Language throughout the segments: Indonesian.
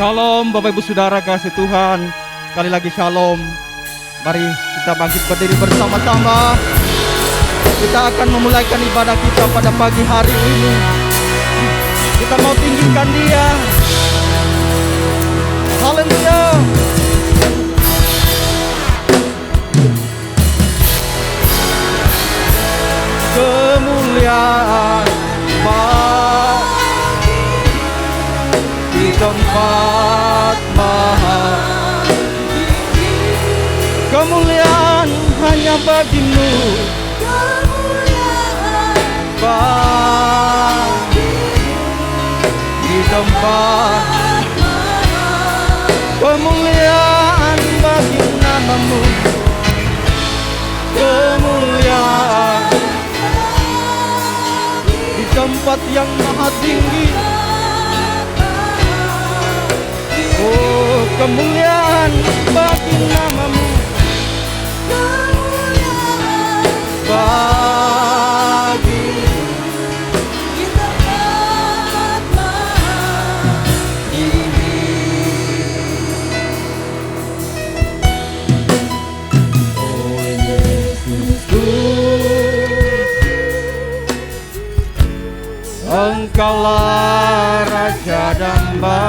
Shalom Bapak Ibu Saudara kasih Tuhan. Sekali lagi shalom. Mari kita bangkit berdiri bersama-sama. Kita akan memulaikan ibadah kita pada pagi hari ini. Kita mau tinggikan Dia. Haleluya. Kemuliaan di tempat maha, kemuliaan hanya bagimu, di tempat kemuliaan bagi namamu, kemuliaan di tempat yang maha tinggi. Oh, kemuliaan bagi namamu, bagi di tempat maha tinggi. Oh Yesusku, Engkaulah Raja Damba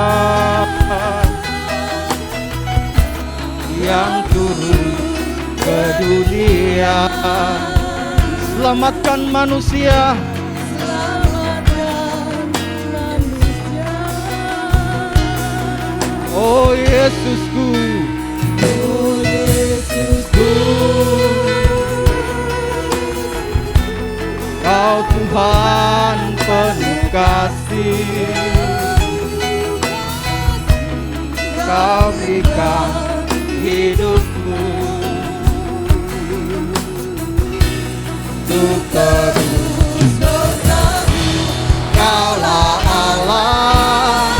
yang turun ke dunia, selamatkan manusia. Oh Yesusku, oh Yesusku, Kau Tuhan penuh kasih, Kau berikan hidupku untuk terus bersama. Kaulah Allah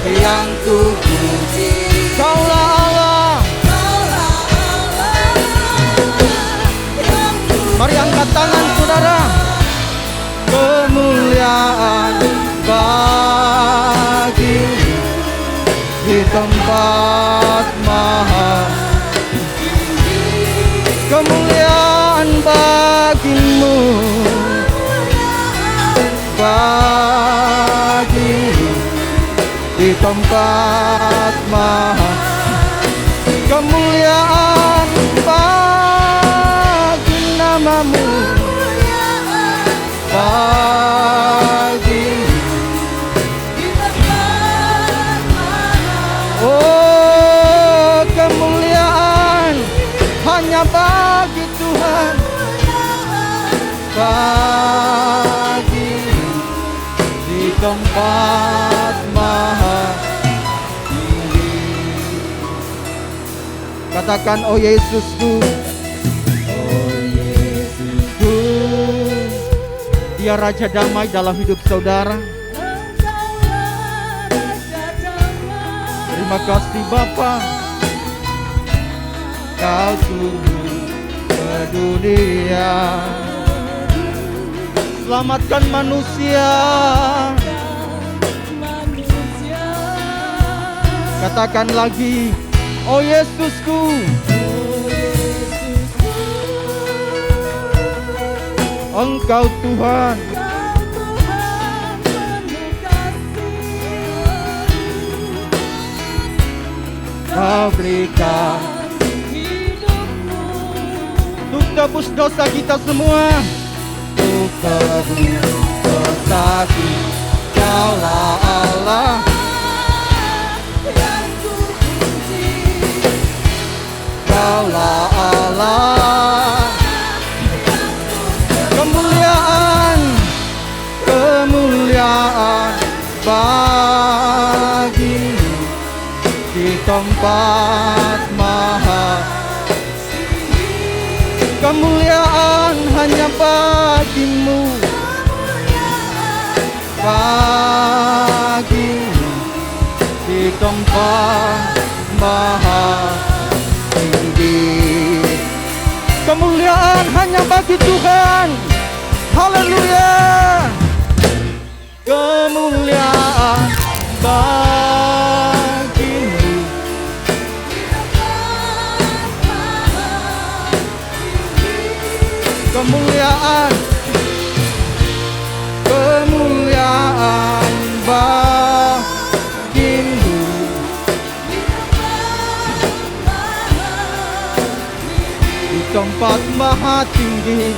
yang ku puji, Kaulah Allah, mari angkat tangan saudara. Kemuliaan bagi di tempat maha, kemuliaan bagimu, bagi di tempat maha, kemuliaan bagi namamu, bagi oh kemuliaan hanya bagi Tuhan, bagi di tempat maha tinggi. Katakan oh Yesusku, oh Yesusku, Dia Raja Damai dalam hidup saudara. Terima kasih Bapa, Kau turun ke dunia, selamatkan manusia. Katakan lagi, oh Yesusku, Engkau Tuhan, Kau berikan hidupmu untuk tebus dosa kita semua, untuk tebus dosa kita. Kaulah Allah yang ku puji, Kaulah Allah, kemuliaan, kemuliaan bagi di tempat maha, kemuliaan hanya bagimu, bagi di tempat maha tinggi. Kemuliaan hanya bagi Tuhan. Haleluya. Kemuliaan bagi kemuliaan, kemuliaan bagimu. Di tempat maha tinggi,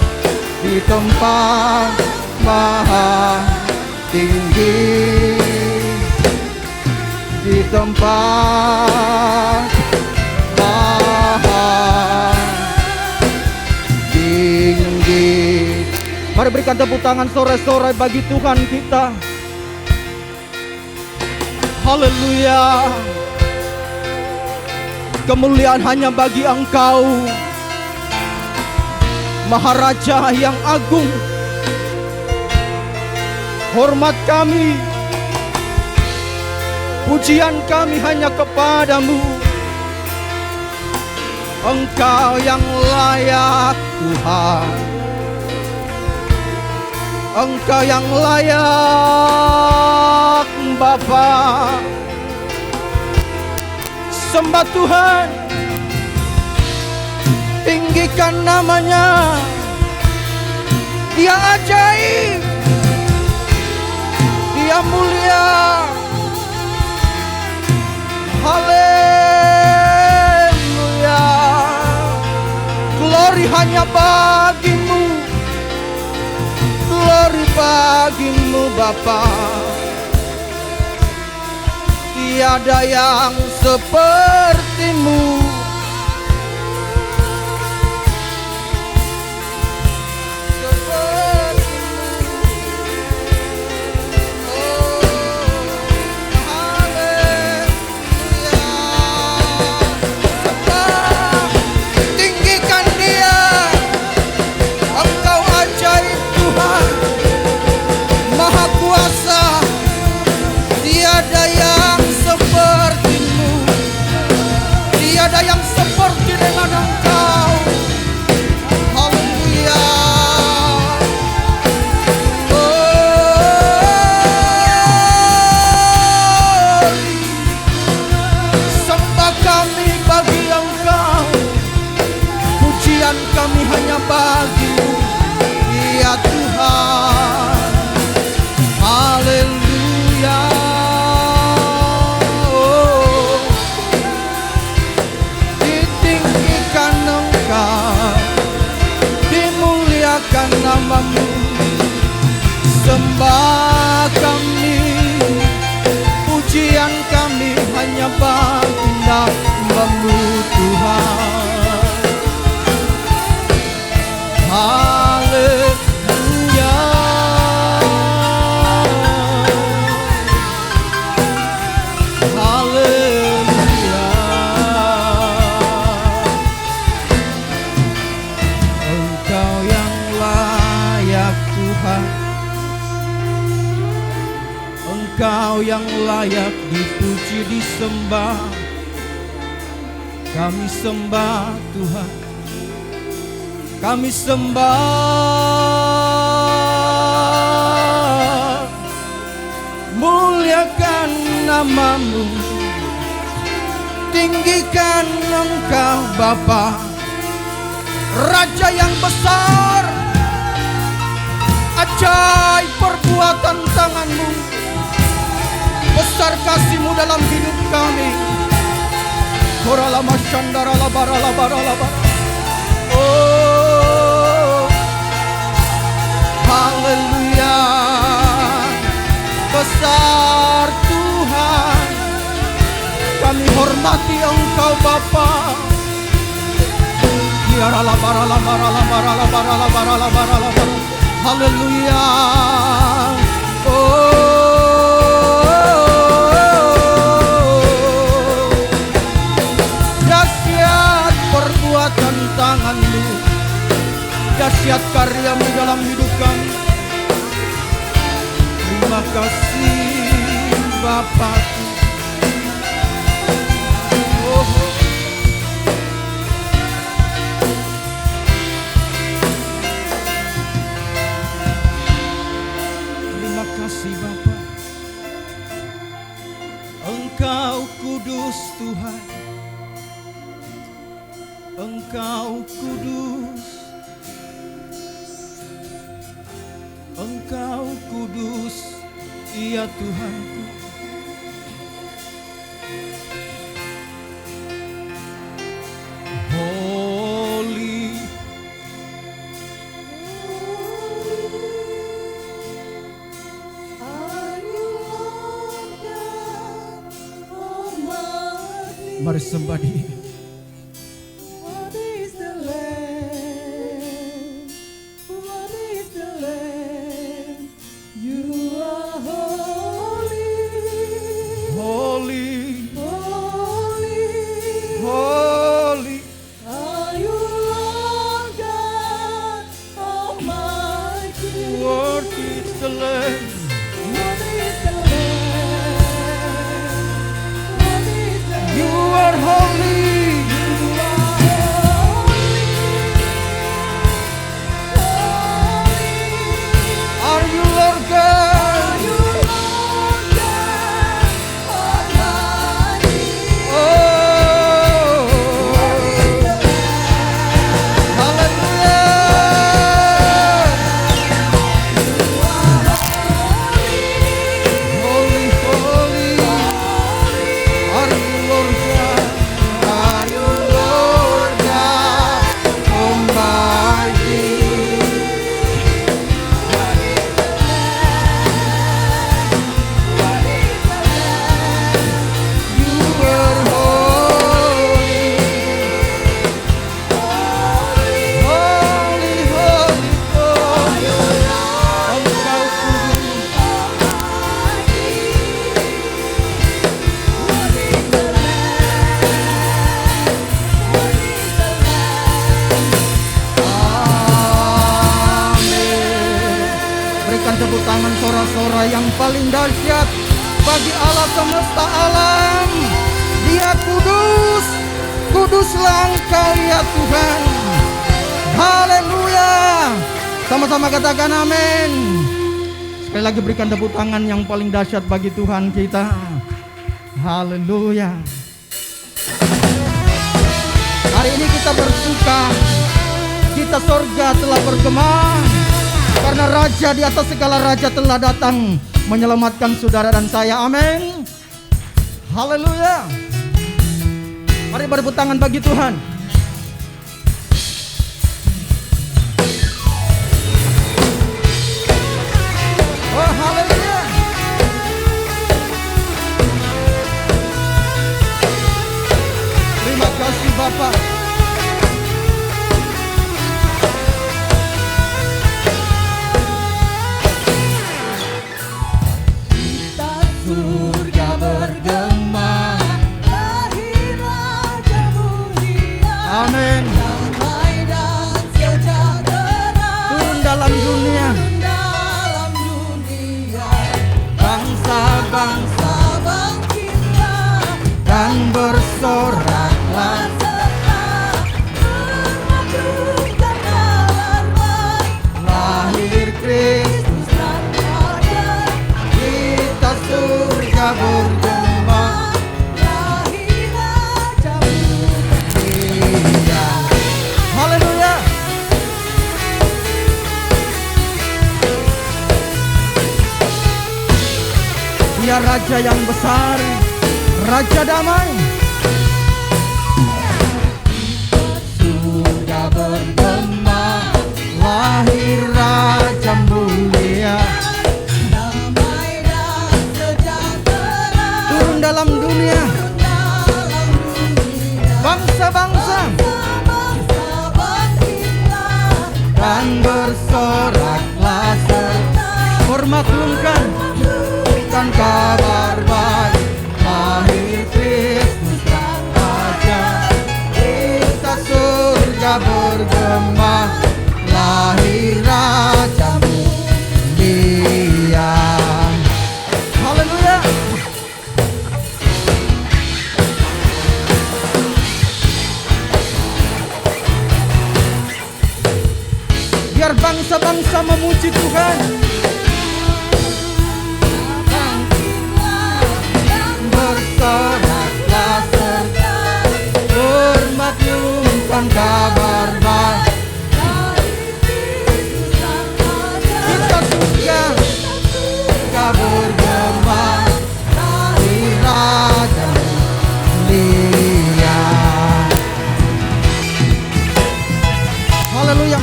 di tempat maha tinggi, di tempat maha tinggi. Mari berikan tepuk tangan sore-sore bagi Tuhan kita. Haleluya. Kemuliaan hanya bagi Engkau, Maharaja yang agung. Hormat kami, pujian kami hanya kepadamu. Engkau yang layak Tuhan, Engkau yang layak Bapa. Sembah Tuhan, tinggikan namanya. Dia ajaib, Dia mulia. Haleluya. Glory hanya bagimu, glory bagimu Bapa. Tiada yang sepertimu. Tiada yang seperti dengan Engkau. Haleluya. Sembah kami bagi Engkau, pujian kami hanya bagi-Mu, ya Tuhan. Haleluya. Dimuliakan nama-Mu, sembah kami, pujian kami hanya bagi nama-Mu Tuhan. Haleluya. Haleluya. Engkau yang layak Tuhan, Engkau yang layak dipuji, disembah. Kami sembah Tuhan, kami sembah. Muliakan nama-Mu, tinggikan Engkau Bapa, Raja yang besar. Ajaib perbuatan tangan-Mu, besar kasih-Mu dalam hidup kami. Korala masyandara labara labara labara. Oh, haleluya. Besar Tuhan, kami hormati Engkau Bapa. Kiara labara labara labara labara labara labara labara. Haleluya. Dahsyat perbuatan tangan-Mu, dahsyat karya-Mu dalam hidup kami. Terima kasih Bapa-Ku. Terima kasih Bapa. Engkau kudus Tuhan, Engkau kudus, Engkau kudus, ya Tuhanku. Holy, mari sembah Dia. Tepuk tangan sorak-sorak yang paling dahsyat bagi Allah semesta alam. Dia kudus, kuduslah Engkau ya Tuhan. Haleluya. Sama-sama katakan amin. Sekali lagi berikan tepuk tangan yang paling dahsyat bagi Tuhan kita. Haleluya. Hari ini kita bersuka, kita sorga telah bergema, karena Raja di atas segala raja telah datang menyelamatkan saudara dan saya. Amin. Haleluya. Mari bertepuk tangan bagi Tuhan. Oh, haleluya. Terima kasih Bapak. Surga bergema, lahir Raja mulia. Amin. Damai dan sejahtera Turun dalam dunia. Bangsa-bangsa bangkitlah Dan bersoraklah. serta memajukan kabar baik. Lahir Kristus, Sang Raja kita surga bergema. lahir Raja mulia. Haleluya. Dia Raja yang besar, Raja damai. Surga bergema, lahir Raja mulia. Damai dan sejahtera Turun dalam dunia. dalam dunia. Bangsa-bangsa Bangsa bangkitlah dan bersoraklah serta bermaklumkan bukan kabar baik. Lahir Kristus Sang Raja, kita surga bergema. Lahir Raja mulia. Haleluya. Biar bangsa-bangsa memuji Tuhan. Bersoraklah serta bermaklumkan kabar baik. Kita surga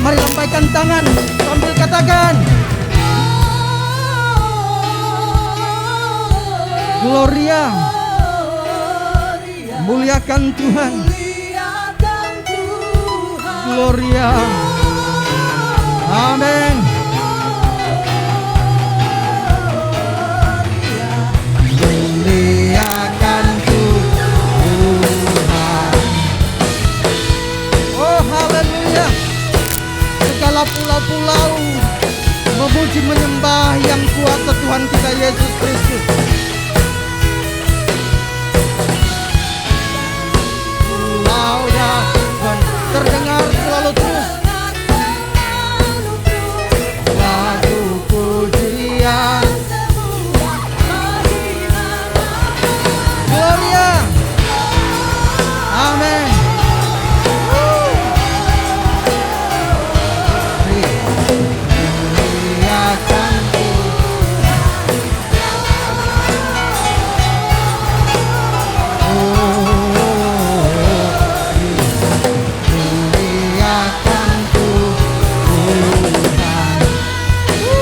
Mari lambaikan tangan sambil katakan Gloria. Muliakan Tuhan. Gloria. Amin. Muliakan Tuhan. Oh haleluya. Segala pulau-pulau memuji menyembah yang kuasa Tuhan kita Yesus Kristus. Pulau-nya Tuhan terdengar selalu terus lagu pujian. Gloria. Amin. Muliakan muliakan Tuhan.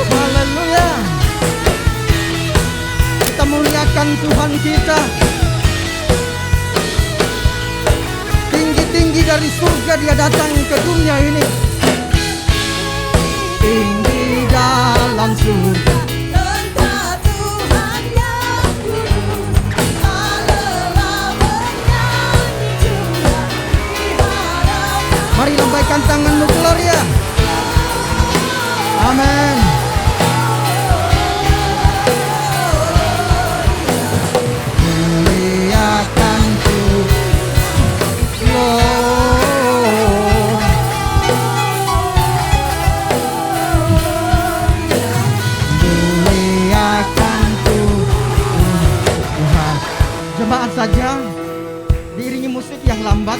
Haleluya. Kita muliakan Tuhan kita. Tinggi-tinggi dari surga dia datang ke dunia ini. Tinggi dalam surga. Mari lambaikan tanganmu Gloria. Amin. Muliakan Tuhan. Muliakan Tuhan. Jemaat saja diiringi musik yang lambat.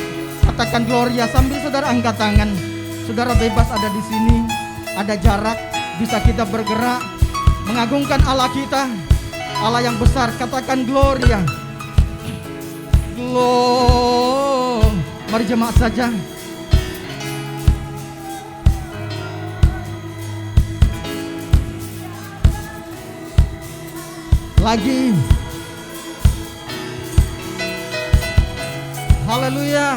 Katakan Gloria sambil saudara angkat tangan. Saudara bebas ada di sini, ada jarak, bisa kita bergerak mengagungkan Allah kita, Allah yang besar. Katakan Gloria. Mari jemaat saja. Lagi. Haleluya.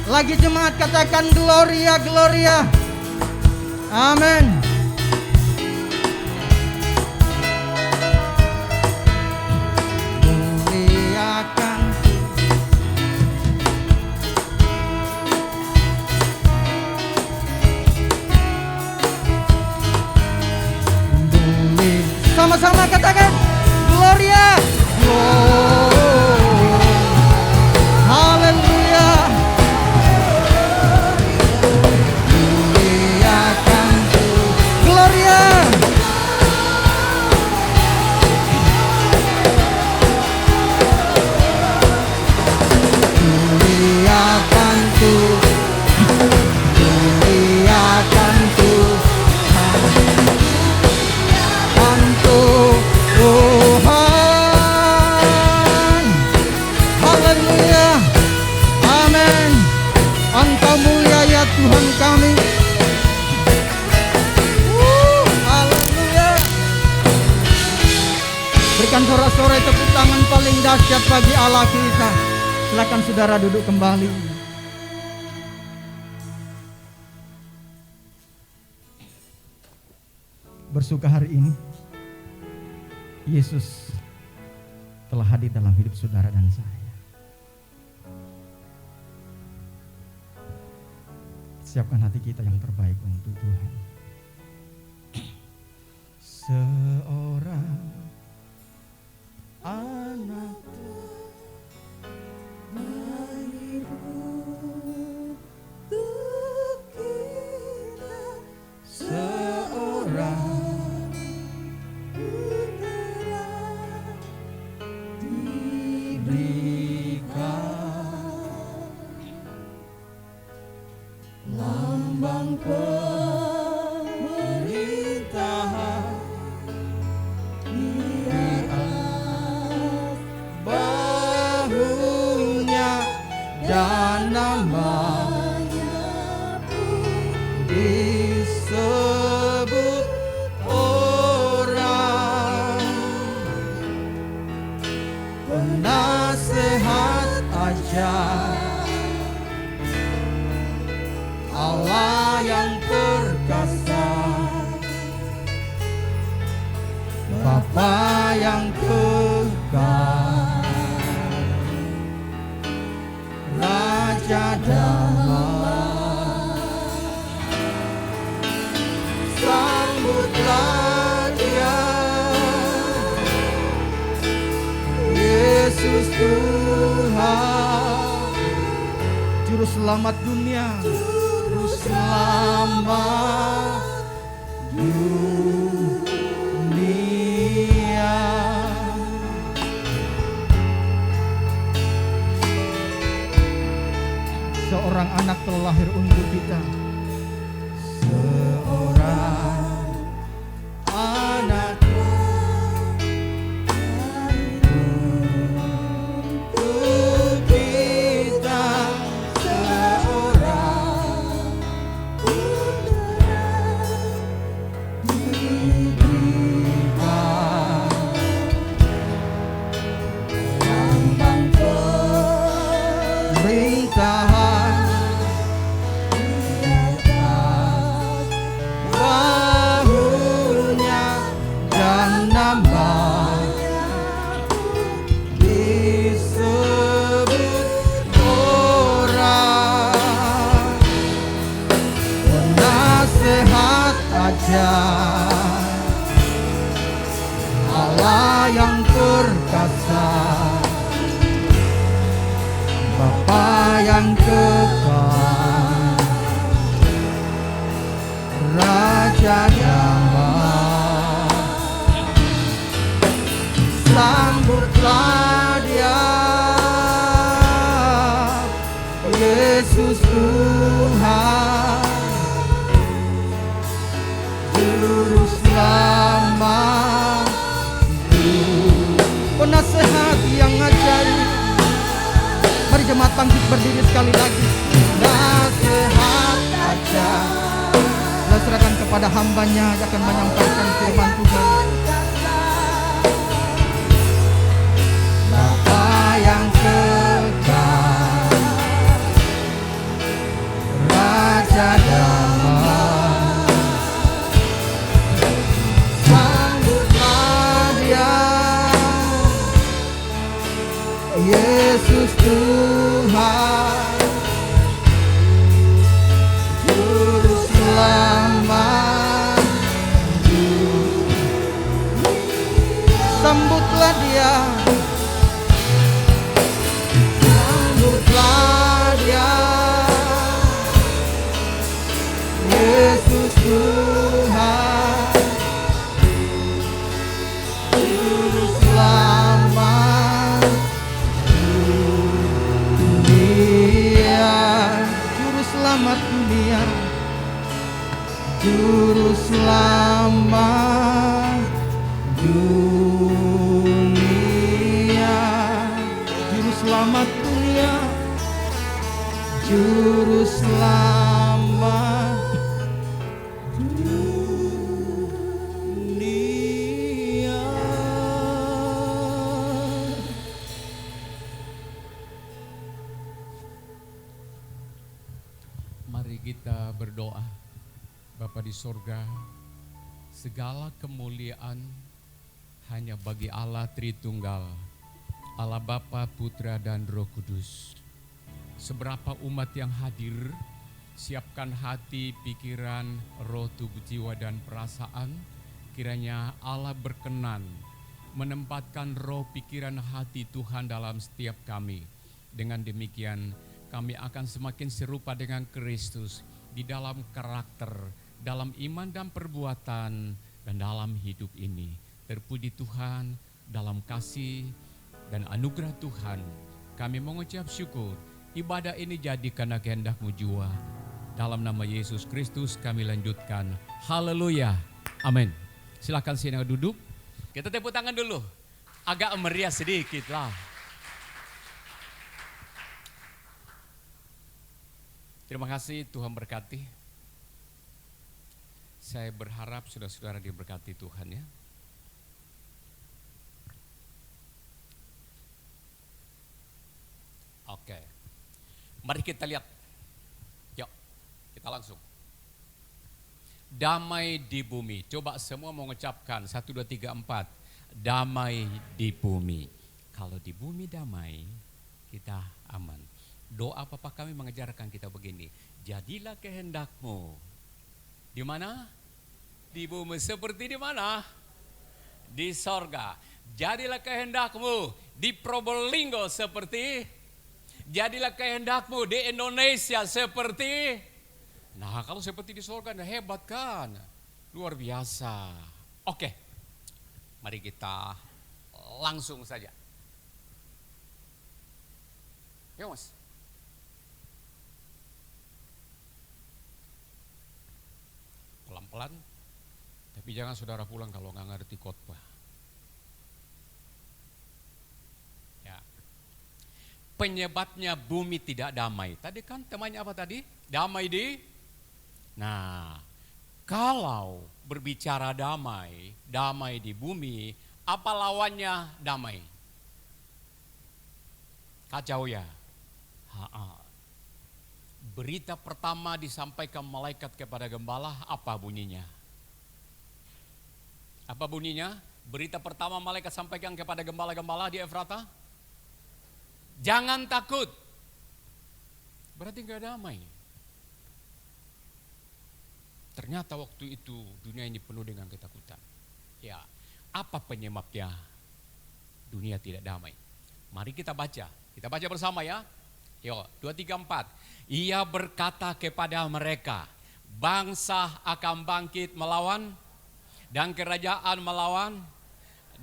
Lagi jemaat katakan Gloria, Gloria. Amin. Muliakan sama-sama katakan Gloria. Haleluya. Muliakan Gloria. Muliakan muliakan Tuhan. Haleluya. Amin. Engkau mulia ya Tuhan kami. Haleluya. Berikan sorak-sorai tepuk tangan paling dahsyat bagi Allah kita. Silakan saudara duduk kembali. Bersuka hari ini Yesus telah hadir dalam hidup saudara dan saya. Siapkan hati kita yang terbaik untuk Tuhan. Seorang anak seorang lambang pemerintahan di atas bahunya dan nama ajar, Allah yang perkasa, Bapa yang kekal, Raja damai. Sambutlah Dia, Yesus Tuhan, Juru Selamat dunia, Juru Selamat dunia. Seorang anak telah lahir untuk kita, seorang anak untuk kita, seorang diberikan lambang pemerintahan bahunya, dan namanya disebut orang penasehat ajar, Allah yang perkasa, Bapa yang kekal, Raja damai. Sambutlah Dia, Yesus Tuhan, Juru Selamat, penasehat yang ajaib. Mari jemaat bangkit berdiri sekali lagi. Nasihat ajar, kita serahkan kepada hambanya yang akan menyampaikan firman Tuhan. Bapa yang kekal, Raja damai. Sambutlah Dia, Yesus Tuhan, Juru Selamat dunia. Sambutlah Dia, sambutlah Dia, Yesus Tuhan, Juru Selamat dunia, Juru Selamat dunia, Juru Selamat dunia, Juru Selamat dunia, Juru Selamat dunia. Mari kita berdoa. Bapa di sorga, segala kemuliaan hanya bagi Allah Tritunggal, Allah Bapa, Putra, dan Roh Kudus. Seberapa umat yang hadir, siapkan hati, pikiran, roh, tubuh, jiwa, dan perasaan. Kiranya Allah berkenan menempatkan roh, pikiran, hati Tuhan dalam setiap kami. Dengan demikian, kami akan semakin serupa dengan Kristus di dalam karakter, dalam iman dan perbuatan, dan dalam hidup ini. Terpuji Tuhan, dalam kasih dan anugerah Tuhan, kami mengucap syukur. Ibadah ini jadi karena kehendak-Mu jua. Dalam nama Yesus Kristus kami lanjutkan. Haleluya. Amin. Silakan sini duduk. Kita tepuk tangan dulu. Agak meriah sedikit lah. Terima kasih, Tuhan berkati. Saya berharap saudara-saudara diberkati Tuhan ya. Oke. Mari kita lihat. Yuk, kita langsung. Damai di bumi. Coba semua mengucapkan 1, 2, 3, 4. Damai di bumi. Kalau di bumi damai, kita aman. Doa Bapa kami mengajarkan kita begini. Jadilah kehendakmu. Di mana? Di bumi. Seperti di mana? Di sorga. Jadilah kehendakmu di Probolinggo seperti. Jadilah kehendakmu di Indonesia seperti. Nah, kalau seperti di sorga, hebat kan? Luar biasa. Oke, mari kita langsung saja. Ya Mas. Pelan-pelan, tapi jangan saudara pulang kalau nggak ngerti khotbah. Ya. Penyebabnya bumi tidak damai. Tadi kan temanya apa tadi? Damai di. Nah, kalau berbicara damai, damai di bumi, apa lawannya damai? Kacau ya. Berita pertama disampaikan malaikat kepada gembala, apa bunyinya? Apa bunyinya? Berita pertama malaikat sampaikan kepada gembala-gembala di Efrata. Jangan takut. Berarti gak damai. Ternyata waktu itu dunia ini penuh dengan ketakutan. Ya, apa penyebabnya dunia tidak damai? Mari kita baca. Kita baca bersama ya. Yuk, 2, 3, 4. Ia berkata kepada mereka, bangsa akan bangkit melawan dan kerajaan melawan,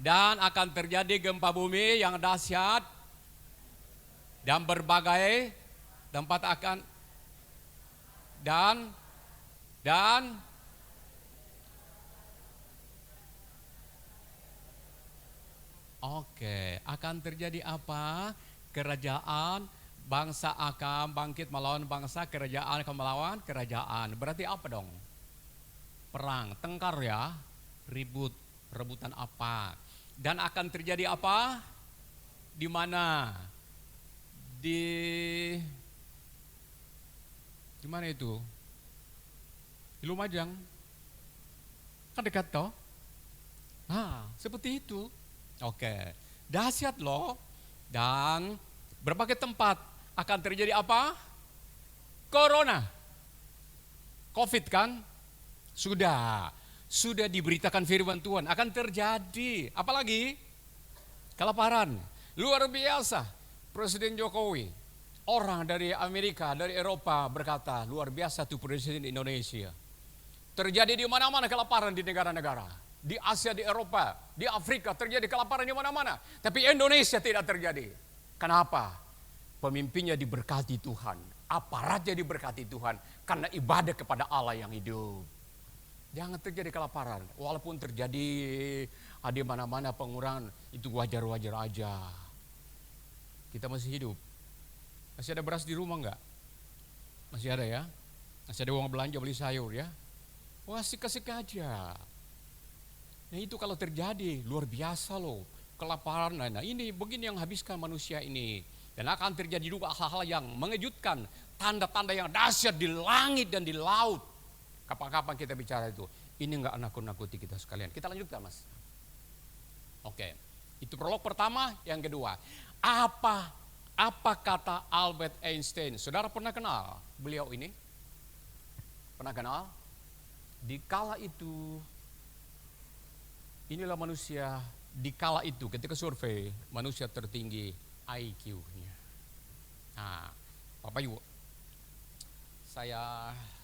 dan akan terjadi gempa bumi yang dahsyat, dan berbagai tempat akan dan oke, akan terjadi apa? Kerajaan, bangsa akan bangkit melawan bangsa, kerajaan akan melawan kerajaan. Berarti apa dong? Perang, tengkar ya, ribut, rebutan apa? Dan akan terjadi apa? Di mana? Di mana itu? Di Lumajang. Kan dekat toh? Nah, seperti itu. Oke, dahsyat loh. Dan berbagai tempat akan terjadi apa? Corona. Covid kan? Sudah diberitakan firman Tuhan akan terjadi. Apalagi? Kelaparan. Luar biasa. Presiden Jokowi, orang dari Amerika, dari Eropa berkata, luar biasa tuh Presiden Indonesia. Terjadi di mana-mana kelaparan di negara-negara. Di Asia, di Eropa, di Afrika terjadi kelaparan di mana-mana. Tapi Indonesia tidak terjadi. Kenapa? Pemimpinnya diberkati Tuhan. Aparatnya diberkati Tuhan. Karena ibadah kepada Allah yang hidup. Jangan terjadi kelaparan. Walaupun terjadi di mana-mana pengurangan, itu wajar-wajar aja. Kita masih hidup. Masih ada beras di rumah enggak? Masih ada ya? Masih ada uang belanja beli sayur ya? Wah, kasih aja. Nah itu kalau terjadi luar biasa loh, kelaparan. Nah ini begini yang habiskan manusia ini. Dan akan terjadi juga hal-hal yang mengejutkan, tanda-tanda yang dahsyat di langit dan di laut. Kapan-kapan kita bicara itu. Ini enggak nakut-nakuti kita sekalian. Kita lanjutkan Mas. Oke, itu prolog pertama. Yang kedua, apa kata Albert Einstein? Saudara pernah kenal beliau ini? Pernah kenal? Di kala itu, inilah manusia di kala itu ketika survei manusia tertinggi IQ-nya. Nah, Bapak Ibu,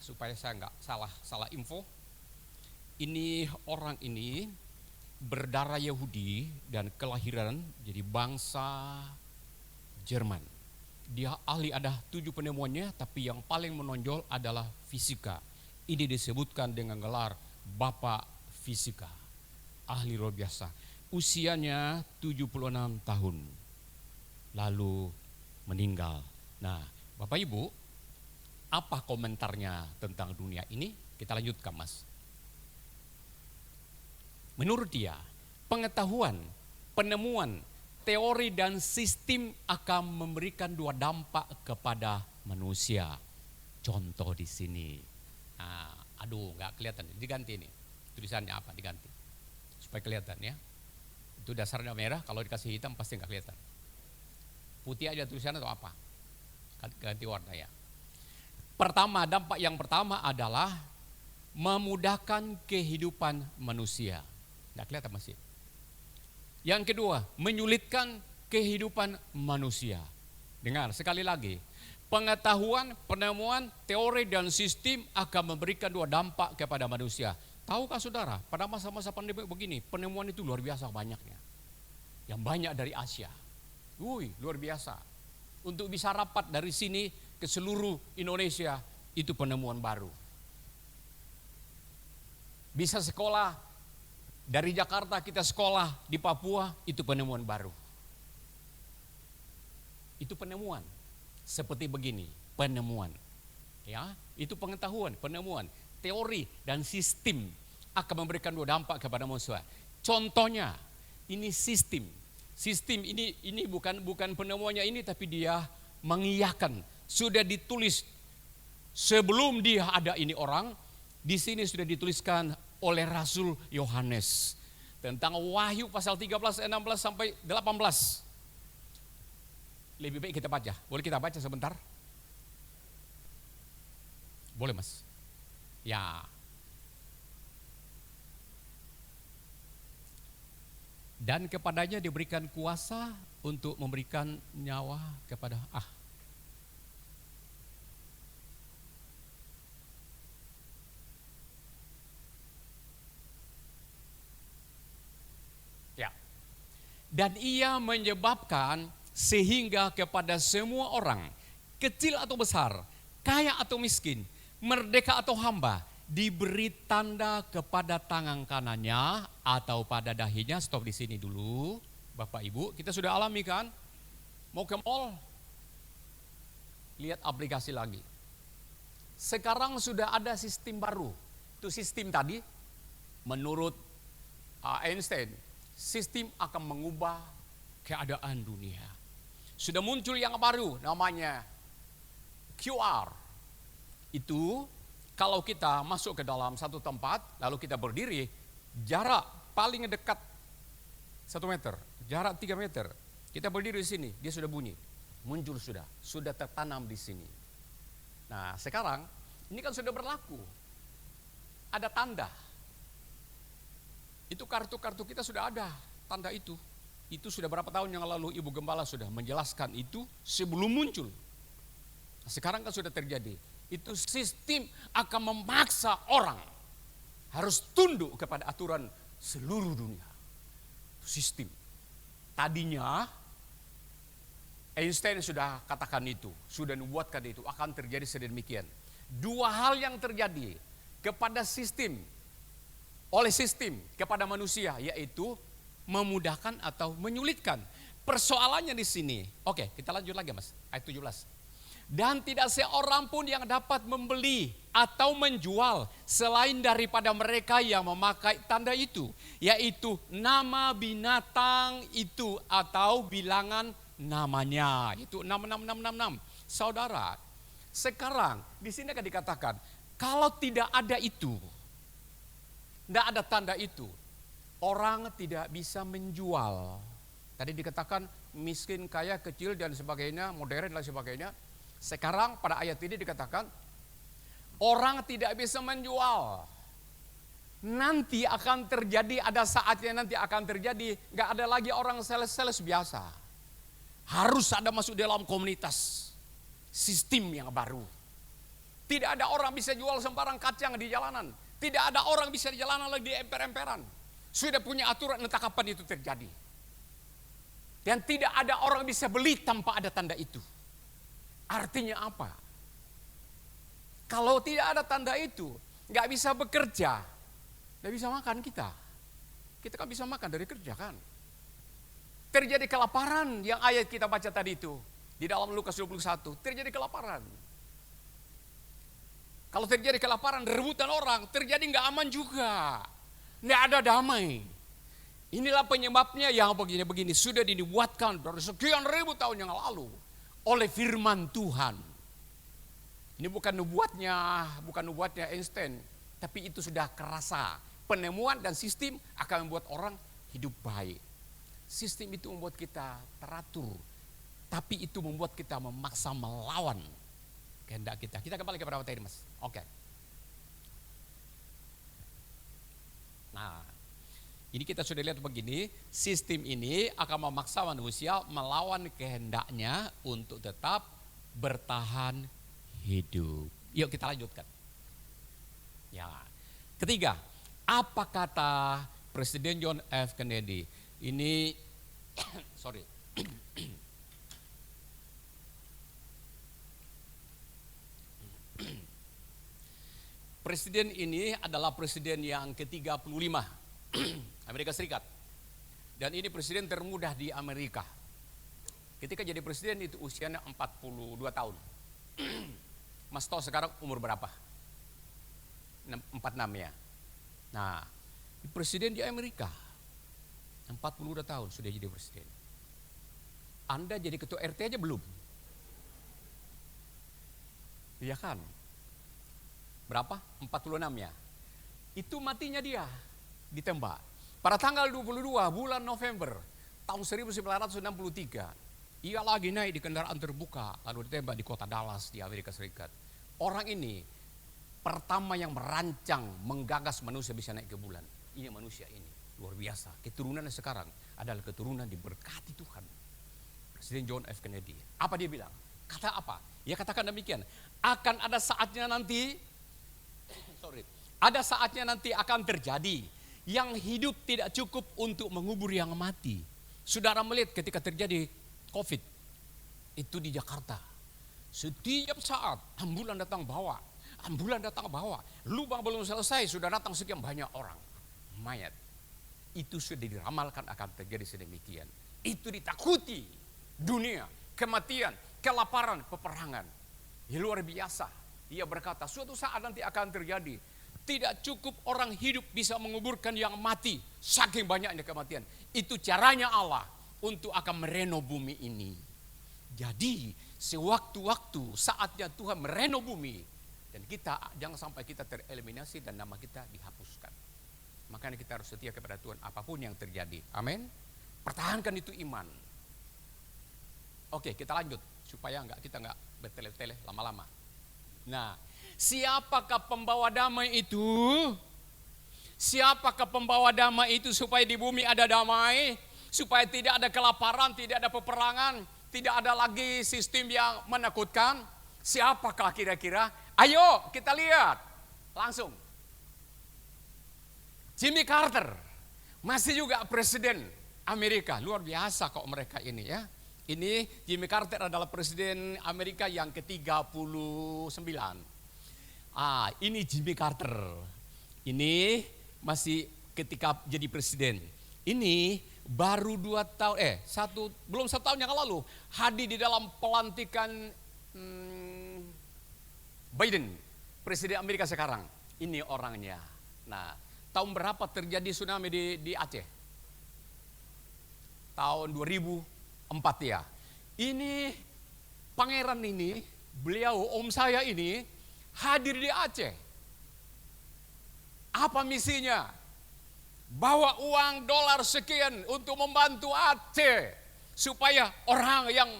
supaya saya nggak salah info, ini orang ini berdarah Yahudi dan kelahiran jadi bangsa Jerman. Dia ahli, ada 7 penemuannya, tapi yang paling menonjol adalah fisika. Ini disebutkan dengan gelar Bapak Fisika. Ahli luar biasa. Usianya 76 tahun. Lalu meninggal. Nah, Bapak Ibu, apa komentarnya tentang dunia ini? Kita lanjutkan Mas. Menurut dia, pengetahuan, penemuan, teori dan sistem akan memberikan dua dampak kepada manusia. Contoh di sini. Nah, aduh, nggak kelihatan. Diganti ini. Tulisannya apa? Diganti. Supaya kelihatan ya. Itu dasarnya merah, kalau dikasih hitam pasti nggak kelihatan. Putih aja tulisannya atau apa? Ganti warna ya. Pertama, dampak yang pertama adalah memudahkan kehidupan manusia. Nggak kelihatan masih. Yang kedua, menyulitkan kehidupan manusia. Dengar sekali lagi. Pengetahuan, penemuan, teori dan sistem akan memberikan dua dampak kepada manusia. Tahukah saudara, pada masa-masa pandemi begini, penemuan itu luar biasa banyaknya. Yang banyak dari Asia. Luar biasa. Untuk bisa rapat dari sini ke seluruh Indonesia, itu penemuan baru. Bisa sekolah, dari Jakarta kita sekolah di Papua, itu penemuan baru. Itu penemuan. Seperti begini, penemuan. Ya, itu pengetahuan, penemuan, teori dan sistem akan memberikan dua dampak kepada manusia. Contohnya, ini sistem. Sistem ini bukan penemuannya ini, tapi dia mengiyakan. Sudah ditulis sebelum dia ada ini orang, di sini sudah dituliskan oleh Rasul Yohanes tentang Wahyu pasal 13, 16 sampai 18. Lebih baik kita baca. Boleh kita baca sebentar? Boleh mas? Ya. Dan kepadanya diberikan kuasa untuk memberikan nyawa kepada Ya. Dan ia menyebabkan sehingga kepada semua orang, kecil atau besar, kaya atau miskin, merdeka atau hamba, diberi tanda kepada tangan kanannya atau pada dahinya. Stop di sini dulu, Bapak Ibu. Kita sudah alami kan? Mau ke mall? Lihat aplikasi lagi. Sekarang sudah ada sistem baru. Itu sistem tadi, menurut Einstein, sistem akan mengubah keadaan dunia. Sudah muncul yang baru namanya QR. Itu kalau kita masuk ke dalam satu tempat, lalu kita berdiri, jarak paling dekat 1 meter, jarak 3 meter. Kita berdiri di sini, dia sudah bunyi. Muncul sudah tertanam di sini. Nah sekarang, ini kan sudah berlaku. Ada tanda. Itu kartu-kartu kita sudah ada, tanda itu. Itu sudah berapa tahun yang lalu Ibu Gembala sudah menjelaskan itu sebelum muncul. Sekarang kan sudah terjadi. Itu sistem akan memaksa orang harus tunduk kepada aturan seluruh dunia. Sistem. Tadinya Einstein sudah katakan itu, sudah membuatkan itu, akan terjadi sedemikian. Dua hal yang terjadi kepada sistem, oleh sistem kepada manusia, yaitu memudahkan atau menyulitkan. Persoalannya di sini. Oke, kita lanjut lagi Mas. Ayat 17. Dan tidak seorang pun yang dapat membeli atau menjual selain daripada mereka yang memakai tanda itu, yaitu nama binatang itu atau bilangan namanya. Itu 66666. Saudara, sekarang di sini akan dikatakan kalau tidak ada itu, tidak ada tanda itu, orang tidak bisa menjual. Tadi dikatakan miskin, kaya, kecil dan sebagainya, modern dan sebagainya. Sekarang pada ayat ini dikatakan orang tidak bisa menjual. Nanti akan terjadi, ada saatnya nanti akan terjadi, gak ada lagi orang sales-sales biasa. Harus ada masuk dalam komunitas, sistem yang baru. Tidak ada orang bisa jual sembarang kacang di jalanan. Tidak ada orang bisa di jalanan lagi di emper-emperan. Sudah punya aturan entah kapan itu terjadi. Dan tidak ada orang bisa beli tanpa ada tanda itu. Artinya apa? Kalau tidak ada tanda itu, nggak bisa bekerja, nggak bisa makan kita. Kita kan bisa makan dari kerja kan. Terjadi kelaparan yang ayat kita baca tadi itu. Di dalam Lukas 21, terjadi kelaparan. Kalau terjadi kelaparan, rebutan orang, terjadi nggak aman juga. Nggak ada damai. Inilah penyebabnya yang begini-begini sudah dibuatkan dari sekian ribu tahun yang lalu oleh firman Tuhan. Ini bukan nubuatnya Einstein, tapi itu sudah kerasa. Penemuan dan sistem akan membuat orang hidup baik. Sistem itu membuat kita teratur, tapi itu membuat kita memaksa melawan kehendak kita. Kita kembali kepada materi, Mas. Oke. Nah, ini kita sudah lihat begini, sistem ini akan memaksa manusia melawan kehendaknya untuk tetap bertahan hidup. Yuk kita lanjutkan. Ya. Ketiga, apa kata Presiden John F. Kennedy? Ini, sorry. Presiden ini adalah presiden yang ke-35 Amerika Serikat. Dan ini presiden termuda di Amerika. Ketika jadi presiden itu usianya 42 tahun. Mas tahu sekarang umur berapa? 46 ya. Nah, presiden di Amerika 42 tahun sudah jadi presiden. Anda jadi ketua RT aja belum? Iya kan? Berapa? 46 ya. Itu matinya dia ditembak. Pada tanggal 22 bulan November tahun 1963, ia lagi naik di kendaraan terbuka lalu ditembak di kota Dallas di Amerika Serikat. Orang ini pertama yang merancang, menggagas manusia bisa naik ke bulan. Ini manusia ini, luar biasa. Keturunannya sekarang adalah keturunan diberkati Tuhan. Presiden John F. Kennedy. Apa dia bilang? Kata apa? Dia katakan demikian. Akan ada saatnya nanti, ada saatnya nanti akan terjadi yang hidup tidak cukup untuk mengubur yang mati. Saudara melihat ketika terjadi COVID itu di Jakarta. Setiap saat ambulan datang bawa. Lubang belum selesai sudah datang sekian banyak orang. Mayat. Itu sudah diramalkan akan terjadi sedemikian. Itu ditakuti dunia, kematian, kelaparan, peperangan. Ya, luar biasa. Dia berkata suatu saat nanti akan terjadi. Tidak cukup orang hidup bisa menguburkan yang mati. Saking banyaknya kematian. Itu caranya Allah untuk akan mereno bumi ini. Jadi sewaktu-waktu saatnya Tuhan mereno bumi. Dan kita jangan sampai kita tereliminasi dan nama kita dihapuskan. Makanya kita harus setia kepada Tuhan apapun yang terjadi. Amin. Pertahankan itu iman. Oke, kita lanjut supaya kita nggak bertele-tele lama-lama. Nah, siapakah pembawa damai itu? Siapakah pembawa damai itu supaya di bumi ada damai? Supaya tidak ada kelaparan, tidak ada peperangan, tidak ada lagi sistem yang menakutkan. Siapakah kira-kira? Ayo kita lihat langsung. Jimmy Carter, masih juga presiden Amerika. Luar biasa kok mereka ini ya. Ini Jimmy Carter adalah presiden Amerika yang ke-39. Ini Jimmy Carter. Ini masih ketika jadi presiden. Ini baru belum 1 tahun yang lalu hadir di dalam pelantikan Biden, presiden Amerika sekarang. Ini orangnya. Nah, tahun berapa terjadi tsunami di Aceh? Tahun 2004 ya. Ini pangeran ini, beliau om saya ini hadir di Aceh. Apa misinya? Bawa uang dolar sekian untuk membantu Aceh supaya orang yang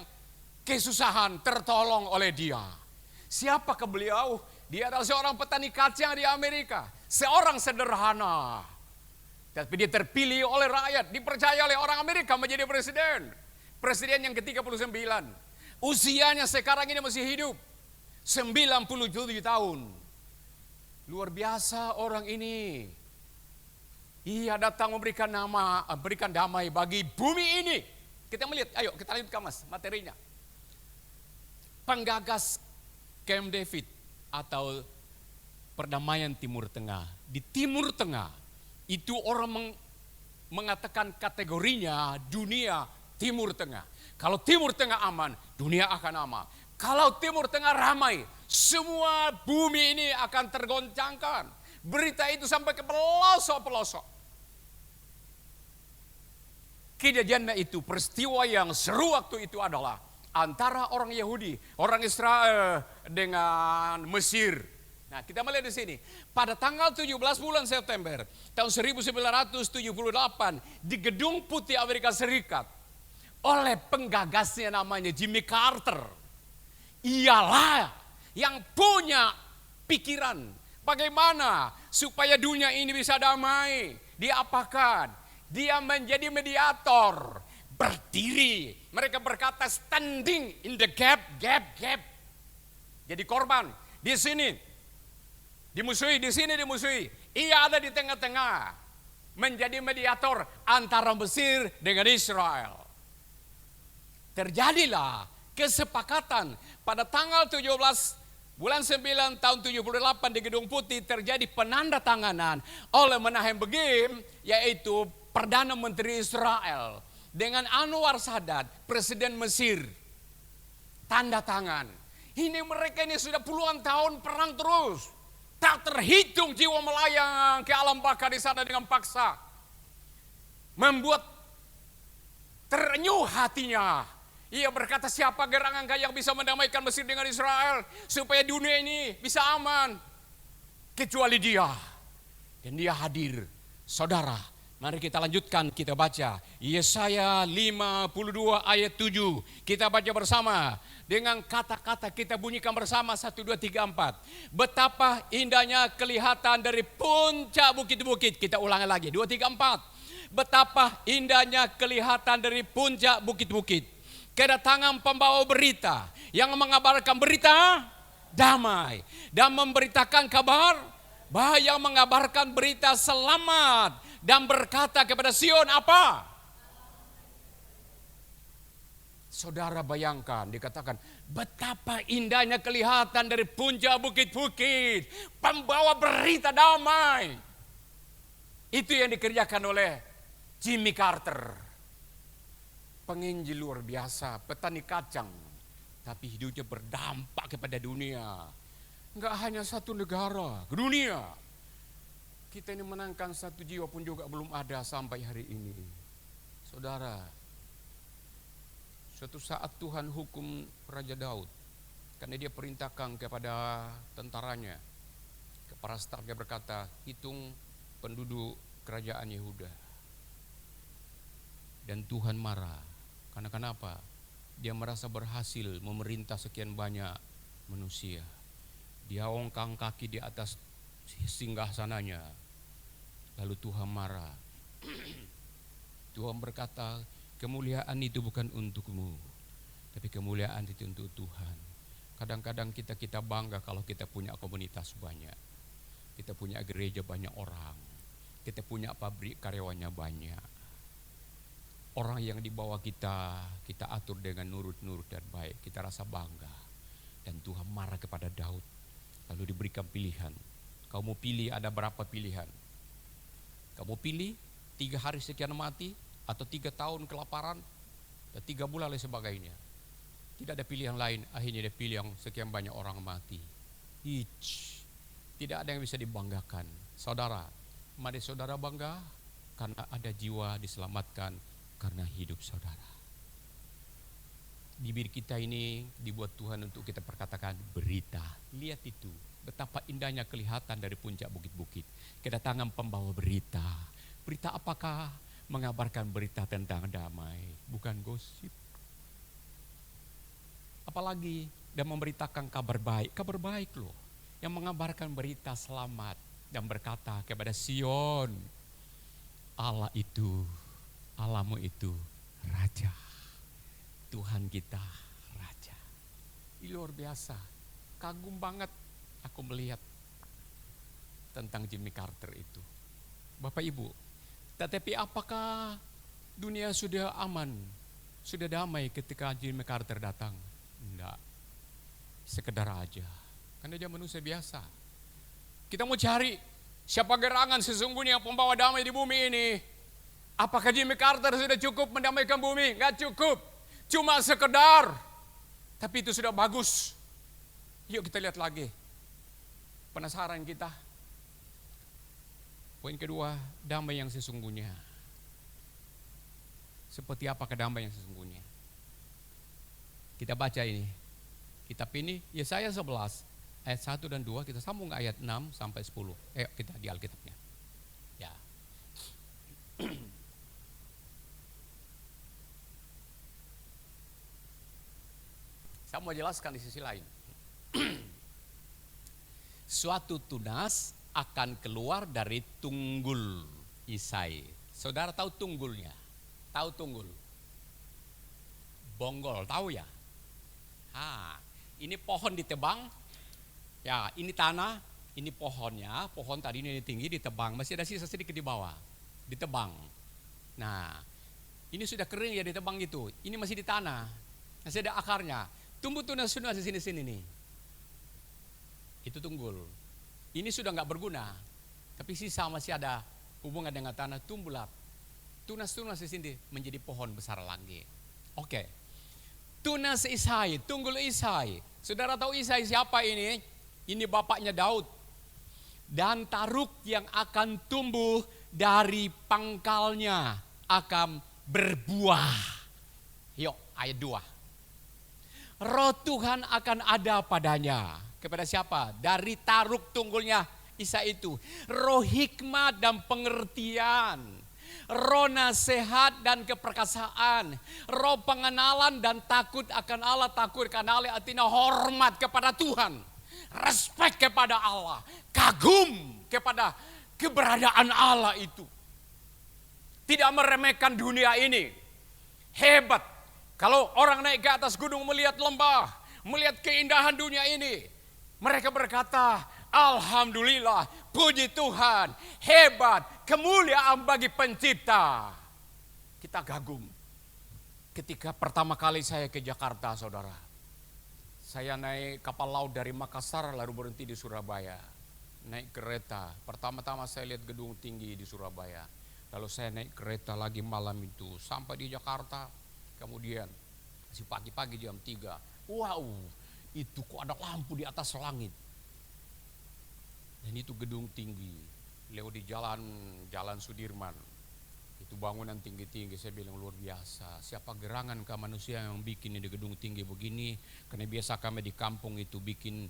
kesusahan tertolong oleh dia. Siapakah beliau? Dia adalah seorang petani kacang di Amerika, seorang sederhana. Tapi dia terpilih oleh rakyat, dipercaya oleh orang Amerika menjadi presiden. Presiden yang ke-39. Usianya sekarang ini masih hidup. 97 tahun. Luar biasa orang ini. Ia datang memberikan damai bagi bumi ini. Kita melihat, ayo kita lanjutkan Mas materinya. Penggagas Camp David atau perdamaian Timur Tengah. Di Timur Tengah itu orang mengatakan kategorinya dunia Timur Tengah. Kalau Timur Tengah aman, dunia akan aman. Kalau Timur Tengah ramai, semua bumi ini akan tergoncangkan. Berita itu sampai ke pelosok-pelosok. Kejadian itu, peristiwa yang seru waktu itu adalah antara orang Yahudi, orang Israel dengan Mesir. Nah, kita melihat di sini. Pada tanggal 17 bulan September tahun 1978 di Gedung Putih Amerika Serikat oleh penggagasnya namanya Jimmy Carter. Ialah yang punya pikiran bagaimana supaya dunia ini bisa damai. Dia apakan? Dia menjadi mediator, berdiri. Mereka berkata standing in the gap. Jadi korban di sini dimusuhi, di sini dimusuhi. Ia ada di tengah-tengah, menjadi mediator antara Mesir dengan Israel. Terjadilah kesepakatan pada tanggal 17 bulan 9 tahun 78 di Gedung Putih, terjadi penandatanganan oleh Menahem Begin, yaitu Perdana Menteri Israel, dengan Anwar Sadat, Presiden Mesir. Tanda tangan. Ini mereka ini sudah puluhan tahun perang terus. Tak terhitung jiwa melayang ke alam baka di sana dengan paksa. Membuat terenyuh hatinya. Ia berkata, siapa gerangan yang bisa mendamaikan Mesir dengan Israel supaya dunia ini bisa aman kecuali dia. Dan dia hadir. Saudara, mari kita lanjutkan, kita baca Yesaya 52 ayat 7. Kita baca bersama dengan kata-kata, kita bunyikan bersama 1, 2, 3, 4. Betapa indahnya kelihatan dari puncak bukit-bukit. Kita ulangi lagi 2, 3, 4. Betapa indahnya kelihatan dari puncak bukit-bukit. Kedatangan pembawa berita yang mengabarkan berita damai dan memberitakan kabar baik, yang mengabarkan berita selamat dan berkata kepada Sion apa? Saudara bayangkan, dikatakan betapa indahnya kelihatan dari puncak bukit-bukit, pembawa berita damai. Itu yang dikerjakan oleh Jimmy Carter. Penginjil luar biasa, petani kacang, tapi hidupnya berdampak kepada dunia. Enggak hanya satu negara, ke dunia. Kita ini menangkan satu jiwa pun juga belum ada sampai hari ini. Saudara, suatu saat Tuhan hukum Raja Daud, karena dia perintahkan kepada tentaranya, kepada stafnya berkata, hitung penduduk kerajaan Yehuda. Dan Tuhan marah. Karena kenapa? Dia merasa berhasil memerintah sekian banyak manusia. Dia ongkang kaki di atas singgasananya. Lalu Tuhan marah. Tuhan berkata, kemuliaan itu bukan untukmu, tapi kemuliaan itu untuk Tuhan. Kadang-kadang kita bangga kalau kita punya komunitas banyak. Kita punya gereja banyak orang. Kita punya pabrik karyawannya banyak. Orang yang di bawah kita atur dengan nurut-nurut dan baik. Kita rasa bangga. Dan Tuhan marah kepada Daud. Lalu diberikan pilihan. Kau mau pilih, ada berapa pilihan? Kau mau pilih 3 hari sekian mati, atau 3 tahun kelaparan, dan 3 bulan dan sebagainya. Tidak ada pilihan lain. Akhirnya dia pilih yang sekian banyak orang mati. Tidak ada yang bisa dibanggakan. Saudara, mari saudara bangga karena ada jiwa diselamatkan karena hidup saudara. Bibir kita ini dibuat Tuhan untuk kita perkatakan berita. Lihat itu, betapa indahnya kelihatan dari puncak bukit-bukit. Kedatangan pembawa berita. Berita apakah? Mengabarkan berita tentang damai, bukan gosip. Apalagi dan memberitakan kabar baik loh. Yang mengabarkan berita selamat dan berkata kepada Sion, Allahmu itu Raja. Tuhan kita Raja. Ini luar biasa. Kagum banget aku melihat tentang Jimmy Carter itu. Bapak Ibu, tetapi apakah dunia sudah aman, sudah damai ketika Jimmy Carter datang? Enggak. Sekedar aja. Karena dia manusia biasa. Kita mau cari siapa gerangan sesungguhnya yang pembawa damai di bumi ini. Apakah Jimmy Carter sudah cukup mendamaikan bumi? Enggak cukup. Cuma sekedar. Tapi itu sudah bagus. Yuk kita lihat lagi. Penasaran kita. Poin kedua, damai yang sesungguhnya. Seperti apa kedamaian yang sesungguhnya? Kita baca ini. Kitab ini Yesaya 11 ayat 1 dan 2, kita sambung ayat 6 sampai 10. Kita di Alkitabnya. Ya. Saya mau jelaskan di sisi lain. Suatu tunas akan keluar dari tunggul Isai. Saudara tahu tunggulnya? Tahu tunggul? Bonggol, tahu ya? Ini pohon ditebang. Ya, ini tanah, ini pohonnya. Pohon tadi ini tinggi ditebang, masih ada sisa sedikit di bawah. Ditebang. Nah, ini sudah kering ya ditebang itu. Ini masih di tanah. Masih ada akarnya. Tumbuh tunas-tunas di sini-sini nih. Itu tunggul. Ini sudah nggak berguna, tapi sisa masih ada hubungan dengan tanah, tumbuhlah tunas-tunas di sini menjadi pohon besar lagi. Oke. Tunas Isai, tunggul Isai. Saudara tahu Isai siapa ini? Ini bapaknya Daud. Dan taruk yang akan tumbuh dari pangkalnya akan berbuah. Yuk, ayat 2. Roh Tuhan akan ada padanya. Kepada siapa? Dari taruk tunggulnya Isa itu. Roh hikmat dan pengertian. Roh nasihat dan keperkasaan. Roh pengenalan dan takut akan Allah. Takut karena Allah artinya hormat kepada Tuhan. Respect kepada Allah. Kagum kepada keberadaan Allah itu. Tidak meremehkan dunia ini. Hebat. Kalau orang naik ke atas gunung melihat lembah, melihat keindahan dunia ini, mereka berkata, Alhamdulillah, puji Tuhan, hebat, kemuliaan bagi pencipta. Kita kagum. Ketika pertama kali saya ke Jakarta, saudara, saya naik kapal laut dari Makassar lalu berhenti di Surabaya. Naik kereta, pertama-tama saya lihat gedung tinggi di Surabaya. Lalu saya naik kereta lagi malam itu, sampai di Jakarta. Kemudian si pagi-pagi jam 3, wow, itu kok ada lampu di atas langit. Dan itu gedung tinggi, lewat di jalan Sudirman. Itu bangunan tinggi-tinggi, saya bilang luar biasa. Siapa gerangan ke manusia yang bikin di gedung tinggi begini? Karena biasa kami di kampung itu bikin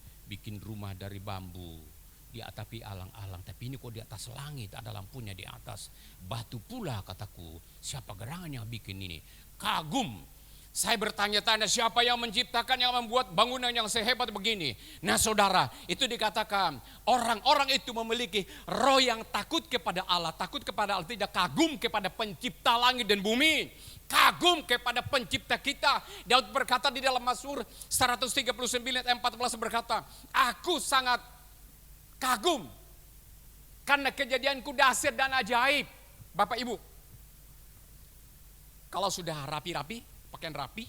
rumah dari bambu, diatapi alang-alang. Tapi ini kok di atas langit, ada lampunya di atas. Batu pula kataku, siapa gerangan yang bikin ini? Kagum. Saya bertanya-tanya siapa yang menciptakan, yang membuat bangunan yang sehebat begini. Nah saudara, itu dikatakan orang-orang itu memiliki roh yang takut kepada Allah. Takut kepada Allah, tidak kagum kepada pencipta langit dan bumi. Kagum kepada pencipta kita. Daud berkata di dalam Mazmur 139 ayat 14 berkata, aku sangat kagum karena kejadianku dahsyat dan ajaib. Bapak Ibu, kalau sudah rapi-rapi, pakaian rapi,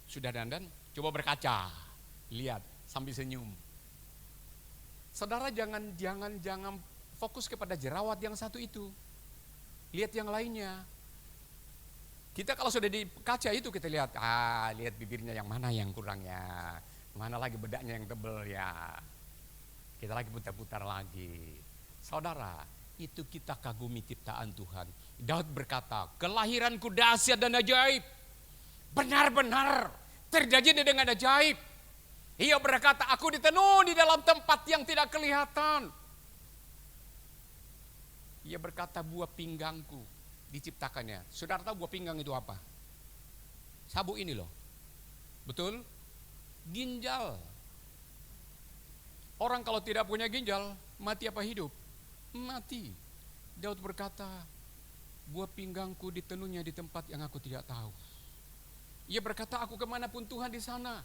sudah dandan, coba berkaca, lihat sambil senyum. Saudara jangan fokus kepada jerawat yang satu itu. Lihat yang lainnya. Kita kalau sudah di kaca itu kita lihat, lihat bibirnya yang mana yang kurang ya. Mana lagi bedaknya yang tebel ya. Kita lagi putar-putar lagi. Saudara, itu kita kagumi ciptaan Tuhan. Daud berkata, kelahiranku dahsyat dan ajaib. Benar-benar terjadi dengan ajaib. Ia berkata, aku ditenun di dalam tempat yang tidak kelihatan. Ia berkata, buah pinggangku diciptakannya. Saudara tahu buah pinggang itu apa? Sabuk ini loh. Betul? Ginjal. Orang kalau tidak punya ginjal, mati apa hidup? Mati. Daud berkata, buah pinggangku ditenunnya di tempat yang aku tidak tahu. Ia berkata, aku kemanapun Tuhan di sana.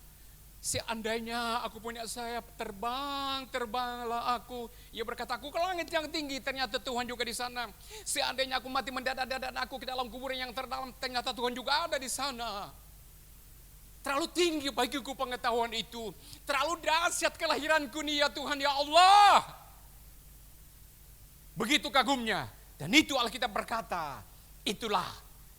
Seandainya aku punya sayap, terbanglah aku. Ia berkata, aku ke langit yang tinggi, ternyata Tuhan juga di sana. Seandainya aku mati mendadak dan aku ke dalam kubur yang terdalam, ternyata Tuhan juga ada di sana. Terlalu tinggi bagiku pengetahuan itu. Terlalu dahsyat kelahiranku nih ya Tuhan ya Allah. Begitu kagumnya. Dan itu Alkitab berkata, itulah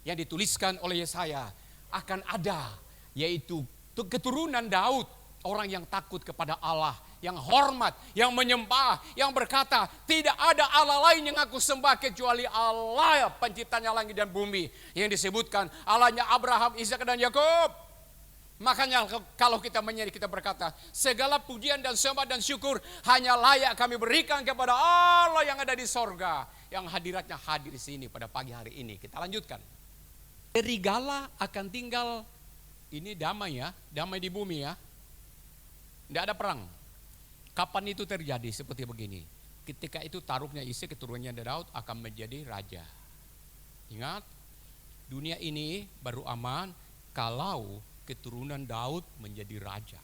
yang dituliskan oleh Yesaya akan ada, yaitu keturunan Daud, orang yang takut kepada Allah, yang hormat, yang menyembah, yang berkata, tidak ada Allah lain yang aku sembah kecuali Allah penciptanya langit dan bumi. Yang disebutkan Allahnya Abraham, Ishak dan Yakub. Makanya kalau kita menyadari, kita berkata, segala pujian dan sembah dan syukur hanya layak kami berikan kepada Allah yang ada di sorga, yang hadiratnya hadir di sini pada pagi hari ini. Kita lanjutkan. Serigala akan tinggal, ini damai ya, damai di bumi ya. Tidak ada perang. Kapan itu terjadi? Seperti begini. Ketika itu taruhnya Isai, keturunannya Daud akan menjadi raja. Ingat, dunia ini baru aman kalau keturunan Daud menjadi raja,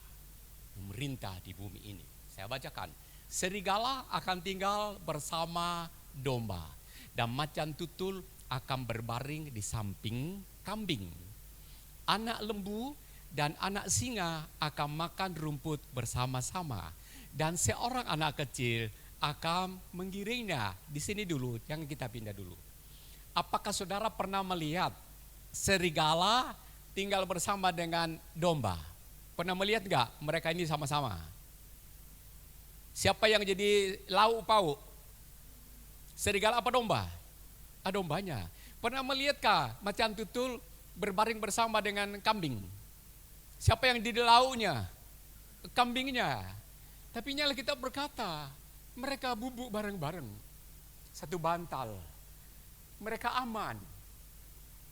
memerintah di bumi ini. Saya bacakan. Serigala akan tinggal bersama domba, dan macan tutul akan berbaring di samping kambing. Anak lembu dan anak singa akan makan rumput bersama-sama, dan seorang anak kecil akan menggiringnya. Di sini dulu, jangan kita pindah dulu. Apakah saudara pernah melihat serigala tinggal bersama dengan domba? Pernah melihat enggak mereka ini sama-sama? Siapa yang jadi lauk pauk? Serigala apa domba? Dombanya. Pernah melihatkah macan tutul berbaring bersama dengan kambing? Siapa yang jadi lauknya? Kambingnya. Tapi nyala kita berkata, mereka bubuk bareng-bareng. Satu bantal. Mereka aman.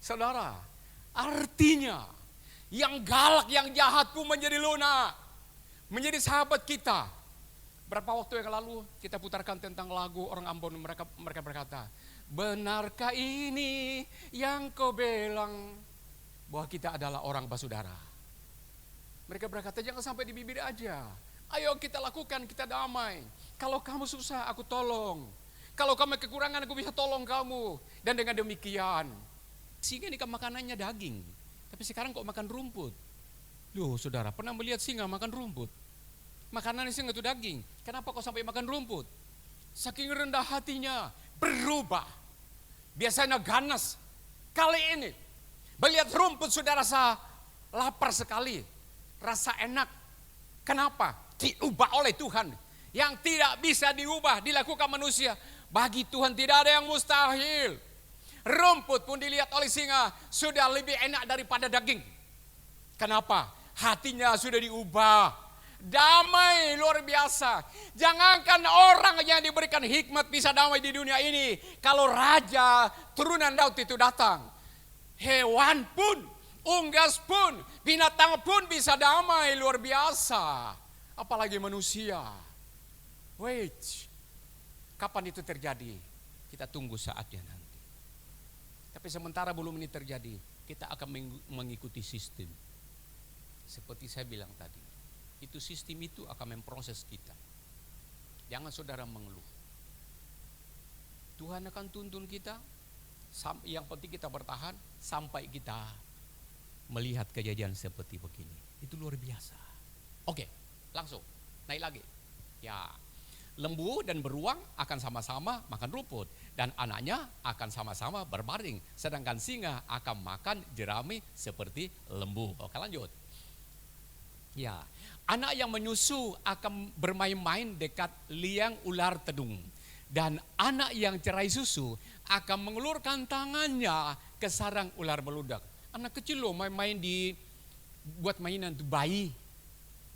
Saudara, artinya yang galak, yang jahat pun menjadi lunak, menjadi sahabat kita. Berapa waktu yang lalu kita putarkan tentang lagu orang Ambon, mereka berkata, benarkah ini yang kau bilang bahwa kita adalah orang basudara? Mereka berkata, jangan sampai di bibir aja. Ayo kita lakukan, kita damai. Kalau kamu susah, aku tolong. Kalau kamu kekurangan, aku bisa tolong kamu. Dan dengan demikian, singa ini kan makanannya daging, tapi sekarang kok makan rumput. Loh saudara, pernah melihat singa makan rumput? Makanan singa itu daging, kenapa kok sampai makan rumput? Saking rendah hatinya, berubah. Biasanya ganas, kali ini melihat rumput sudah rasa lapar sekali, rasa enak. Kenapa? Diubah oleh Tuhan. Yang tidak bisa diubah, dilakukan manusia. Bagi Tuhan tidak ada yang mustahil. Rumput pun dilihat oleh singa sudah lebih enak daripada daging. Kenapa? Hatinya sudah diubah. Damai luar biasa. Jangankan orang yang diberikan hikmat bisa damai di dunia ini. Kalau raja turunan Daud itu datang, hewan pun, unggas pun, binatang pun bisa damai luar biasa. Apalagi manusia. Wait, kapan itu terjadi? Kita tunggu saatnya nanti. Tapi sementara belum ini terjadi, kita akan mengikuti sistem. Seperti saya bilang tadi, itu sistem itu akan memproses kita. Jangan saudara mengeluh. Tuhan akan tuntun kita, yang penting kita bertahan sampai kita melihat kejadian seperti begini. Itu luar biasa. Oke, langsung naik lagi. Ya, lembu dan beruang akan sama-sama makan rumput dan anaknya akan sama-sama berbaring, sedangkan singa akan makan jerami seperti lembu. Oke, lanjut. Ya, anak yang menyusu akan bermain-main dekat liang ular tedung, dan anak yang cerai susu akan mengulurkan tangannya ke sarang ular beludak. Anak kecil loh main-main di buat mainan tuh bayi,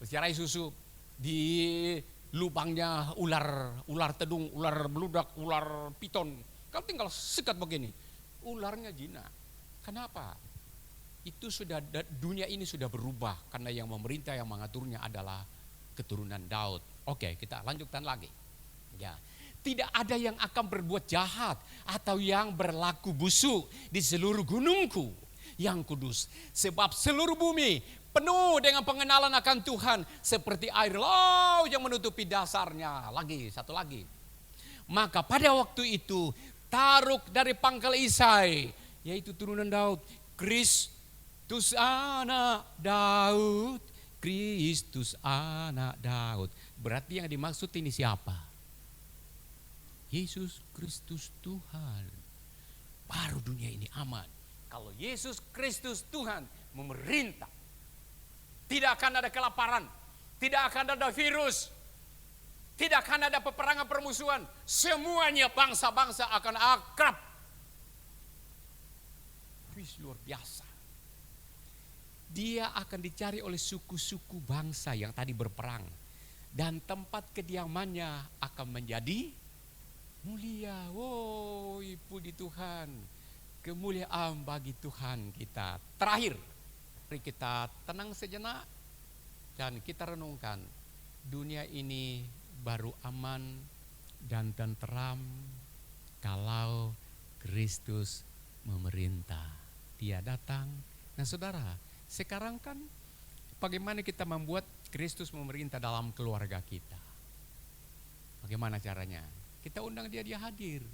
cerai susu di lubangnya ular tedung, ular beludak, ular piton. Kalau tinggal sekat begini, ularnya jinak. Kenapa? Itu sudah, dunia ini sudah berubah karena yang memerintah, yang mengaturnya adalah keturunan Daud. Oke, kita lanjutkan lagi. Ya, tidak ada yang akan berbuat jahat atau yang berlaku busuk di seluruh gunungku yang kudus, sebab seluruh bumi penuh dengan pengenalan akan Tuhan seperti air laut yang menutupi dasarnya. Lagi, satu lagi. Maka pada waktu itu Taruk dari pangkal Isai, yaitu turunan Daud, Kristus anak Daud, Kristus anak Daud. Berarti yang dimaksud ini siapa? Yesus Kristus Tuhan. Baru dunia ini aman. Kalau Yesus Kristus Tuhan memerintah, tidak akan ada kelaparan, tidak akan ada virus, Tidak akan ada peperangan permusuhan. Semuanya bangsa-bangsa akan akrab. Wih, luar biasa. Dia akan dicari oleh suku-suku bangsa yang tadi berperang. Dan tempat kediamannya akan menjadi mulia. Woi, puji Tuhan. Kemuliaan bagi Tuhan kita. Terakhir, mari kita tenang sejenak dan kita renungkan. Dunia ini baru aman dan tenteram kalau Kristus memerintah. Dia datang. Nah saudara, sekarang kan bagaimana kita membuat Kristus memerintah dalam keluarga kita? Bagaimana caranya? Kita undang dia hadir.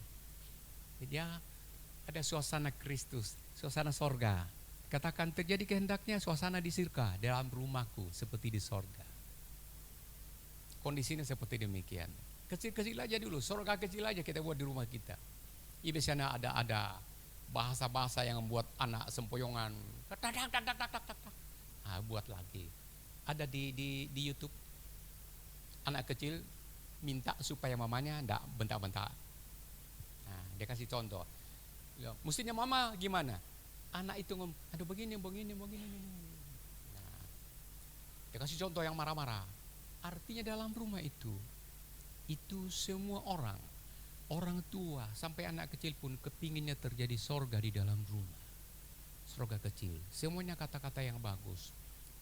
Dia ada suasana Kristus, suasana sorga. Katakan terjadi kehendaknya suasana di surga dalam rumahku seperti di sorga. Kondisinya seperti demikian. Kecil-kecil aja dulu, sorga kecil aja kita buat di rumah kita. Di sana ada bahasa-bahasa yang membuat anak sempoyongan. Buat lagi. Ada di YouTube. Anak kecil minta supaya mamanya enggak bentak-bentak. Nah, dia kasih contoh. Ya, mestinya mama gimana? Anak itu aduh begini. Nah, dia kasih contoh yang marah-marah. Artinya dalam rumah itu semua orang tua sampai anak kecil pun kepinginnya terjadi sorga di dalam rumah. Sorga kecil, semuanya kata-kata yang bagus,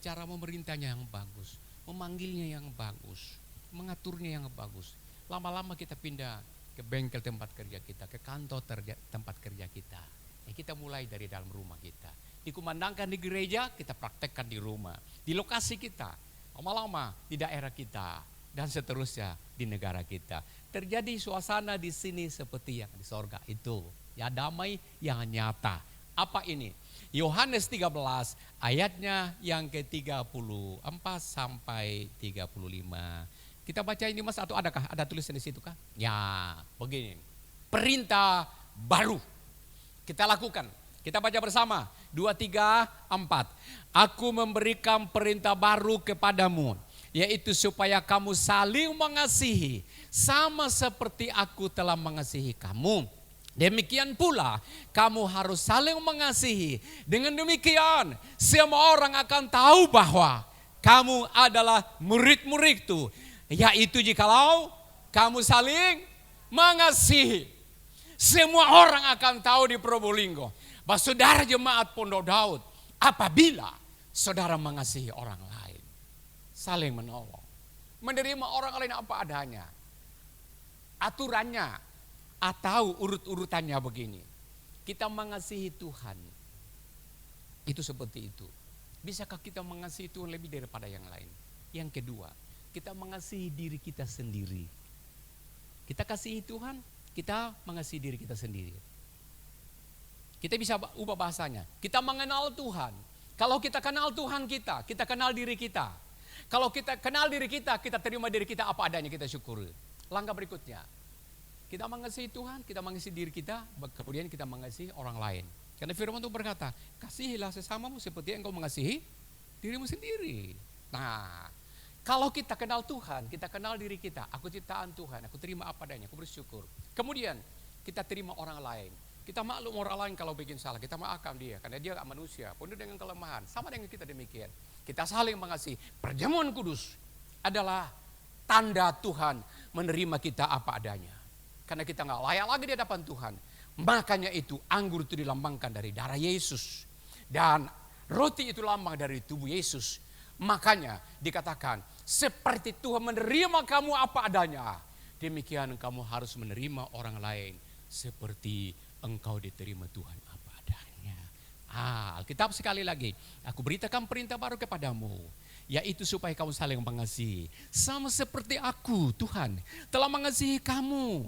cara memerintahnya yang bagus, memanggilnya yang bagus, mengaturnya yang bagus. Lama-lama kita pindah ke bengkel tempat kerja kita, ke kantor tempat kerja kita. Kita mulai dari dalam rumah kita. Dikumandangkan di gereja, kita praktekkan di rumah. Di lokasi kita, lama-lama di daerah kita, dan seterusnya di negara kita. Terjadi suasana di sini seperti yang di sorga itu. Ya, damai yang nyata. Apa ini? Yohanes 13 ayatnya yang ke-34 sampai 35. Kita baca ini Mas, atau adakah? Ada tulisan di situ kah? Ya, begini. Perintah baru kita lakukan. Kita baca bersama. 2, 3, 4. Aku memberikan perintah baru kepadamu, yaitu supaya kamu saling mengasihi, sama seperti aku telah mengasihi kamu. Demikian pula kamu harus saling mengasihi. Dengan demikian semua orang akan tahu bahwa kamu adalah murid-muridku, yaitu jikalau kamu saling mengasihi. Semua orang akan tahu di Probolinggo bahwa saudara jemaat Pondok Daud, apabila saudara mengasihi orang lain, saling menolong, menerima orang lain apa adanya. Aturannya atau urut-urutannya begini. Kita mengasihi Tuhan, itu seperti itu. Bisakah kita mengasihi Tuhan lebih daripada yang lain? Yang kedua, kita mengasihi diri kita sendiri. Kita kasihi Tuhan, kita mengasihi diri kita sendiri. Kita bisa ubah bahasanya. Kita mengenal Tuhan. Kalau kita kenal Tuhan kita kenal diri kita. Kalau kita kenal diri kita terima diri kita apa adanya, kita syukuri. Langkah berikutnya, kita mengasihi Tuhan, kita mengasihi diri kita, kemudian kita mengasihi orang lain. Karena firman Tuhan berkata, kasihilah sesamamu seperti engkau mengasihi dirimu sendiri. Nah, kalau kita kenal Tuhan, kita kenal diri kita, aku ciptaan Tuhan, aku terima apa adanya, aku bersyukur. Kemudian kita terima orang lain. Kita maklum orang lain kalau bikin salah, kita maafkan dia. Karena dia gak manusia, penuh dengan kelemahan. Sama dengan kita demikian. Kita saling mengasihi. Perjamuan kudus adalah tanda Tuhan menerima kita apa adanya. Karena kita gak layak lagi di hadapan Tuhan. Makanya itu anggur itu dilambangkan dari darah Yesus. Dan roti itu lambang dari tubuh Yesus. Makanya dikatakan seperti Tuhan menerima kamu apa adanya, demikian kamu harus menerima orang lain seperti engkau diterima Tuhan apa adanya. Alkitab sekali lagi, aku beritakan perintah baru kepadamu, yaitu supaya kamu saling mengasihi. Sama seperti aku, Tuhan, telah mengasihi kamu.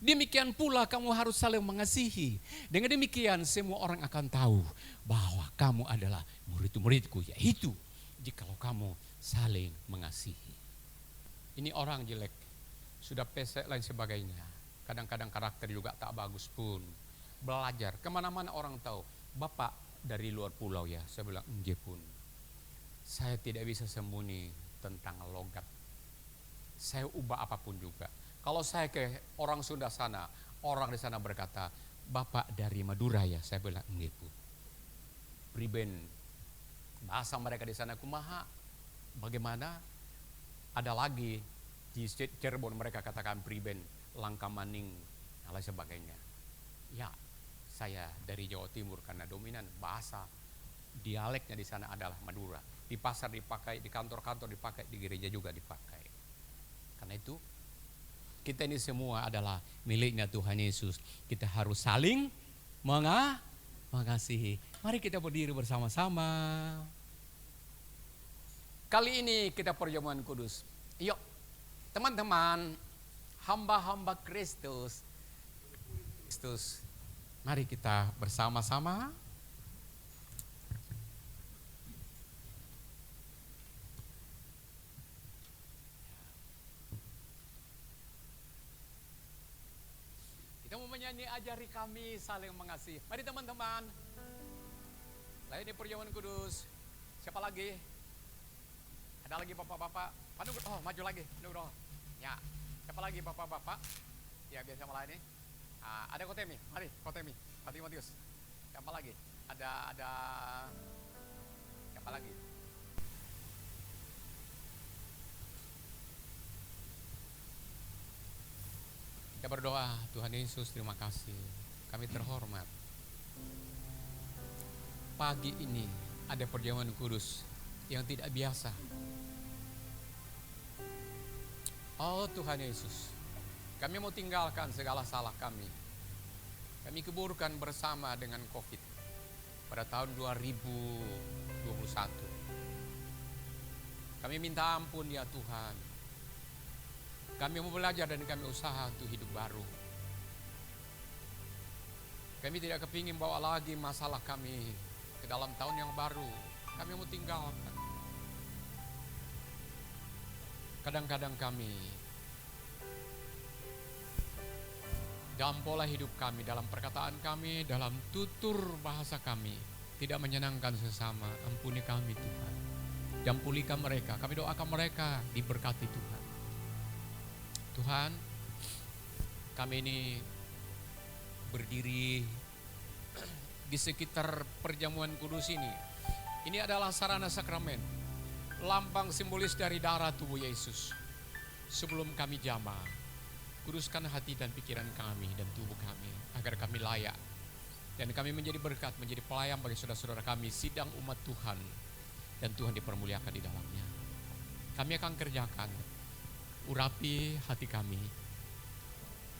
Demikian pula kamu harus saling mengasihi. Dengan demikian semua orang akan tahu bahwa kamu adalah murid-muridku, yaitu jikalau kamu saling mengasihi. Ini orang jelek, sudah pesek lain sebagainya. Kadang-kadang karakter juga tak bagus pun. Belajar, kemana-mana orang tahu. Bapak dari luar pulau ya, saya bilang enggak pun. Saya tidak bisa sembunyi tentang logat. saya ubah apapun juga. Kalau saya ke orang Sunda sana, orang di sana berkata, Bapak dari Madura ya? Saya bilang, enggak Bu. Priben, bahasa mereka di sana kumaha. Bagaimana? Ada lagi di Cirebon mereka katakan priben, langka maning, dan lain sebagainya. Ya, saya dari Jawa Timur karena dominan bahasa dialeknya di sana adalah Madura. Di pasar dipakai, di kantor-kantor dipakai, di gereja juga dipakai. Karena itu kita ini semua adalah miliknya Tuhan Yesus. Kita harus saling mengasihi. Mari kita berdiri bersama-sama. Kali ini kita perjamuan kudus. Yuk teman-teman, hamba-hamba Kristus. Mari kita bersama-sama. Kita mau menyanyi ajari kami saling mengasihi. Mari teman-teman. Layani perjamuan kudus. Siapa lagi? Ada lagi bapak-bapak? Oh, maju lagi. Ya. Siapa lagi bapak-bapak? Ya, biasa melayani. Ada Kotemi. Mari, Kotemi. Pak Timotius. Siapa lagi? Ada siapa lagi? Kita berdoa, Tuhan Yesus terima kasih. Kami terhormat. Pagi ini ada perjamuan kudus yang tidak biasa. Oh Tuhan Yesus, kami mau tinggalkan segala salah kami. Kami keburukan bersama dengan COVID pada tahun 2021. Kami minta ampun ya Tuhan. Kami mau belajar dan kami usaha untuk hidup baru. Kami tidak kepingin bawa lagi masalah kami ke dalam tahun yang baru. Kami mau tinggalkan. Kadang-kadang kami dalam pola hidup kami, dalam perkataan kami, dalam tutur bahasa kami tidak menyenangkan sesama. Ampuni kami Tuhan. Dan pulihkan mereka. Kami doakan mereka diberkati Tuhan. Tuhan, kami ini berdiri di sekitar perjamuan kudus ini. Ini adalah sarana sakramen, lambang simbolis dari darah tubuh Yesus. Sebelum kami jamaah, kuduskan hati dan pikiran kami dan tubuh kami, agar kami layak. Dan kami menjadi berkat, menjadi pelayan bagi saudara-saudara kami, sidang umat Tuhan. Dan Tuhan dipermuliakan di dalamnya. Kami akan kerjakan. Urapi hati kami,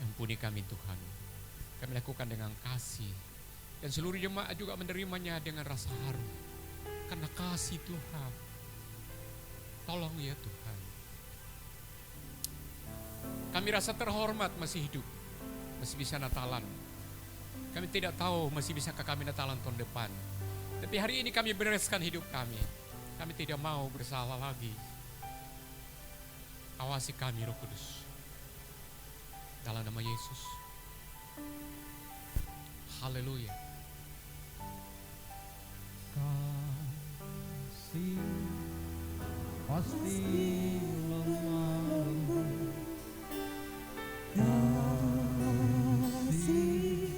ampuni kami Tuhan. Kami lakukan dengan kasih. Dan seluruh jemaat juga menerimanya dengan rasa haru. Karena kasih Tuhan. Tolong ya Tuhan. Kami rasa terhormat masih hidup. Masih bisa Natalan. Kami tidak tahu masih bisakah kami Natalan tahun depan. Tapi hari ini kami bereskan hidup kami. Kami tidak mau bersalah lagi. Awasi kami Roh Kudus. Dalam nama Yesus. Haleluya. Kasih pasti lemah lembut. Kasih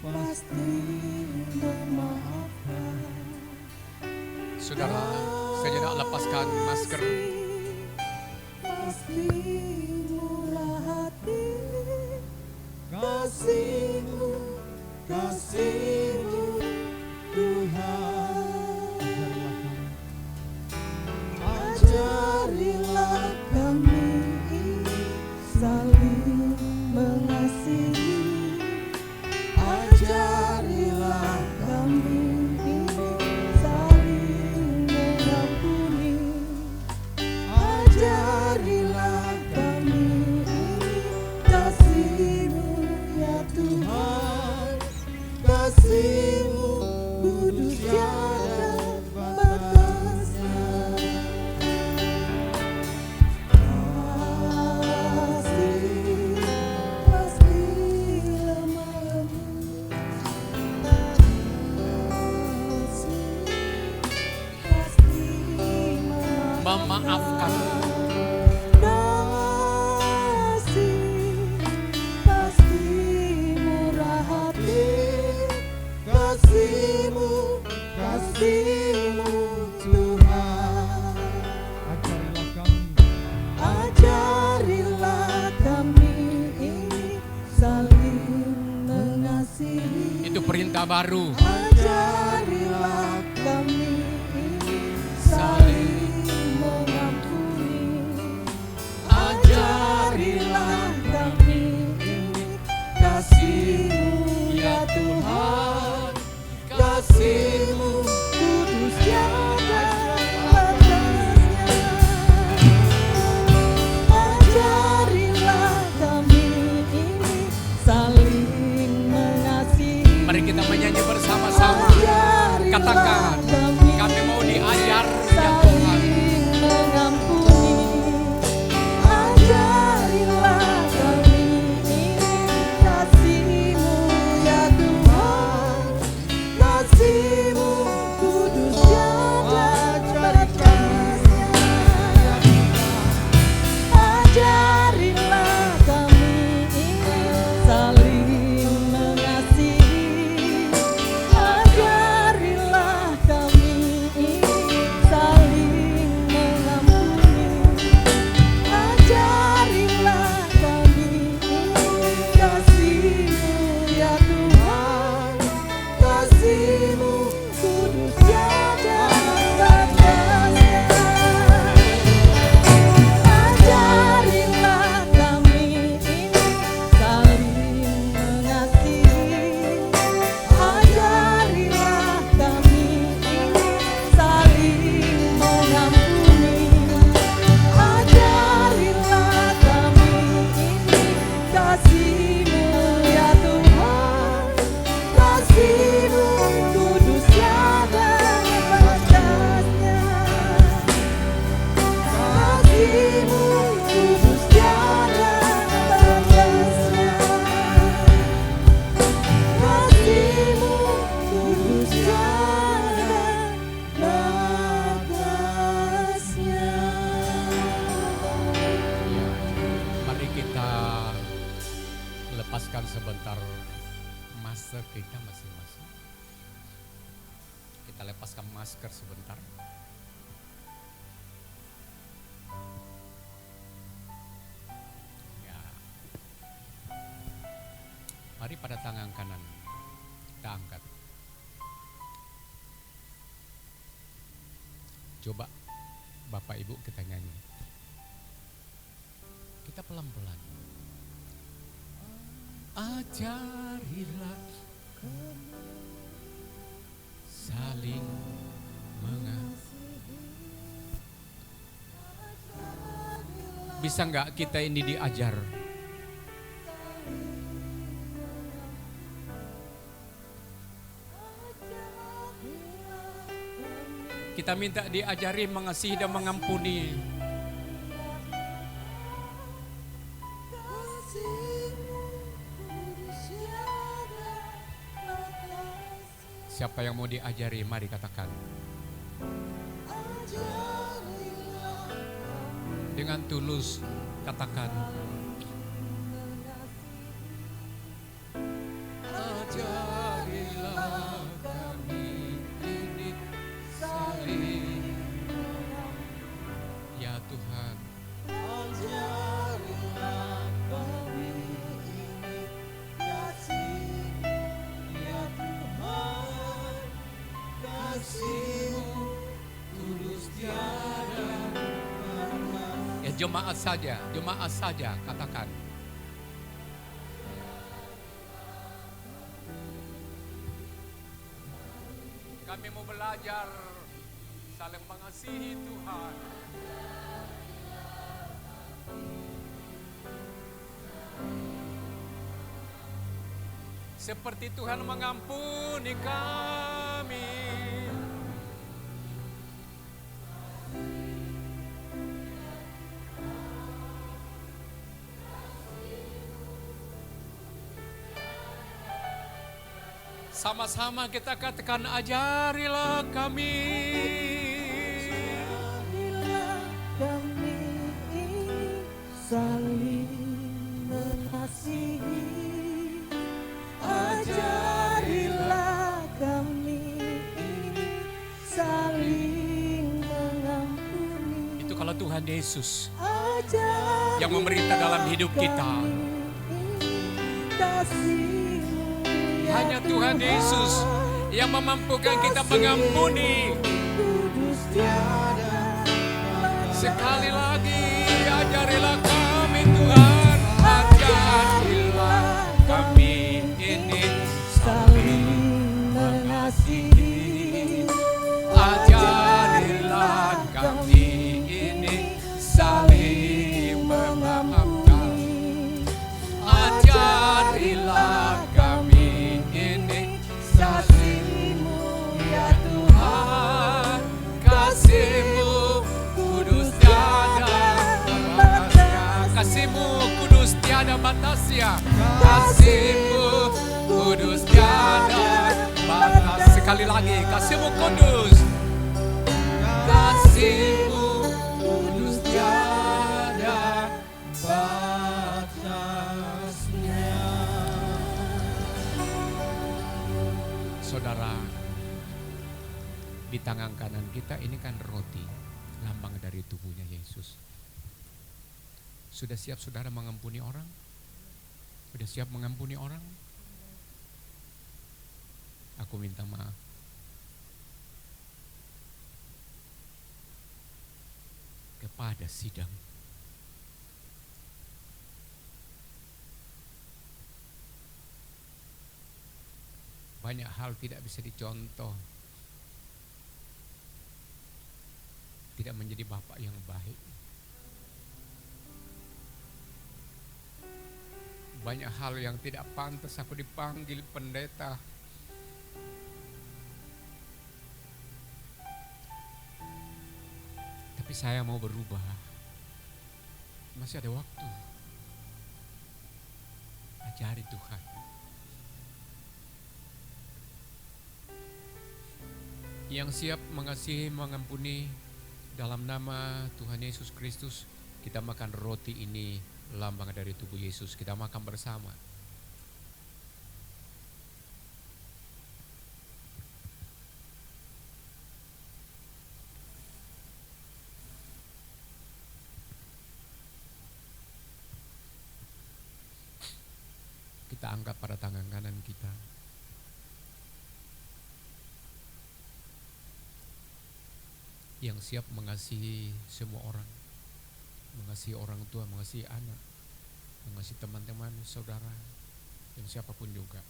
pasti memaafkan. Saudara, sejenak lepaskan masker. Pasti murah hati, Kasih-Mu, kasih-Mu Tuhan. ajarilah kami saling mengasihi, ajarilah kami saling mengampuni, kita baru. Ajarilah kami saling mengampuni. Ajarilah kami kasih-Mu ya Tuhan. Kasih-Mu kudus tiada batasnya. Ajarilah kami ini saling mengasihi. Mari kita menyanyi bersama-sama. Katakan, kami mau diajar ya Tuhan. Mengampuni. Ajarilah kami ini kasih-Mu ya Tuhan. Kasih-Mu kudus tiada batasnya. Ajarilah kami ini saling mengasihi. Ajarilah kami ini saling mengampuni. Ajarilah kami ini kasih-Mu ya Tuhan. Kasih-Mu kudus tiada batasnya. Ajarilah kami ini saling mengasihi. Ajarilah kami ini saling mengampuni. Ajarilah kami ini kasih-Mu ya Tuhan. Kasih-Mu kudus tiada batasnya. Kasih-Mu kudus tiada batasnya. Kasih-Mu kudus tiada batasnya. Mari kita lepaskan sebentar masker kita masing-masing. Kita lepaskan masker sebentar. Ya. Mari pada tangan kanan kita angkat. Coba Bapak Ibu kita nyanyi. Kita pelan-pelan. Ajarilah saling mengasihi. Bisa nggak kita ini diajar? Kita minta diajari mengasihi dan mengampuni. Siapa yang mau diajari, mari katakan. Dengan tulus katakan. Ajarilah kami ini saling. Ya Tuhan. Ajarilah kami ini kasih ya Tuhan. Kasih-Mu tulus tiada batas. Ya jemaat saja katakan. Kami mau belajar saling mengasihi Tuhan. Seperti Tuhan mengampuni kami. Sama-sama kita katakan, ajarilah kami. Ajarilah kami ini saling mengasihi. Ajarilah kami ini saling mengampuni. Itu kalau Tuhan Yesus Ajarilah yang memerintah dalam hidup kita. kasih-Mu ya Hanya Tuhan Yesus yang memampukan kita mengampuni. Kudus tiada Sekali lagi ajarilah kami Tuhan, ajarilah kami ini saling mengasihi. ajarilah kami ini saling memaafkan, ajarilah kami ini Kasih-Mu ya Tuhan, kasih-Mu kudus tiada batasnya, kasih-Mu kudus tiada batasnya, kasih-Mu kudus tiada batas. Sekali lagi, kasih-Mu kudus, kasih-Mu kudus tiada batasnya. Saudara, di tangan kanan kita ini kan roti, lambang dari tubuhnya Yesus. Sudah siap saudara mengampuni orang? Sudah siap mengampuni orang? Aku minta maaf. Kepada sidang. Banyak hal tidak bisa dicontoh. Tidak menjadi bapak yang baik. Banyak hal yang tidak pantas aku dipanggil pendeta. Tapi saya mau berubah. Masih ada waktu. Ajari Tuhan. Yang siap mengasihi, mengampuni dalam nama Tuhan Yesus Kristus, kita makan roti ini, lambang dari tubuh Yesus. Kita makan bersama. Kita angkat pada tangan kanan kita. Yang siap mengasihi semua orang, mengasihi orang tua, mengasihi anak, mengasihi teman-teman, saudara, dan siapapun juga,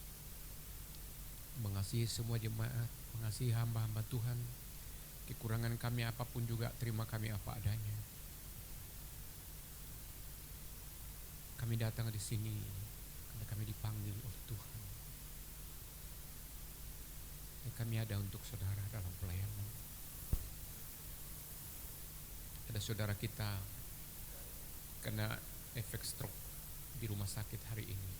mengasihi semua jemaat, mengasihi hamba-hamba Tuhan. Kekurangan kami apapun juga, terima kami apa adanya. Kami datang di sini karena kami dipanggil oleh Tuhan. Dan kami ada untuk saudara dalam pelayanan. Ada saudara kita kena efek stroke di rumah sakit hari ini.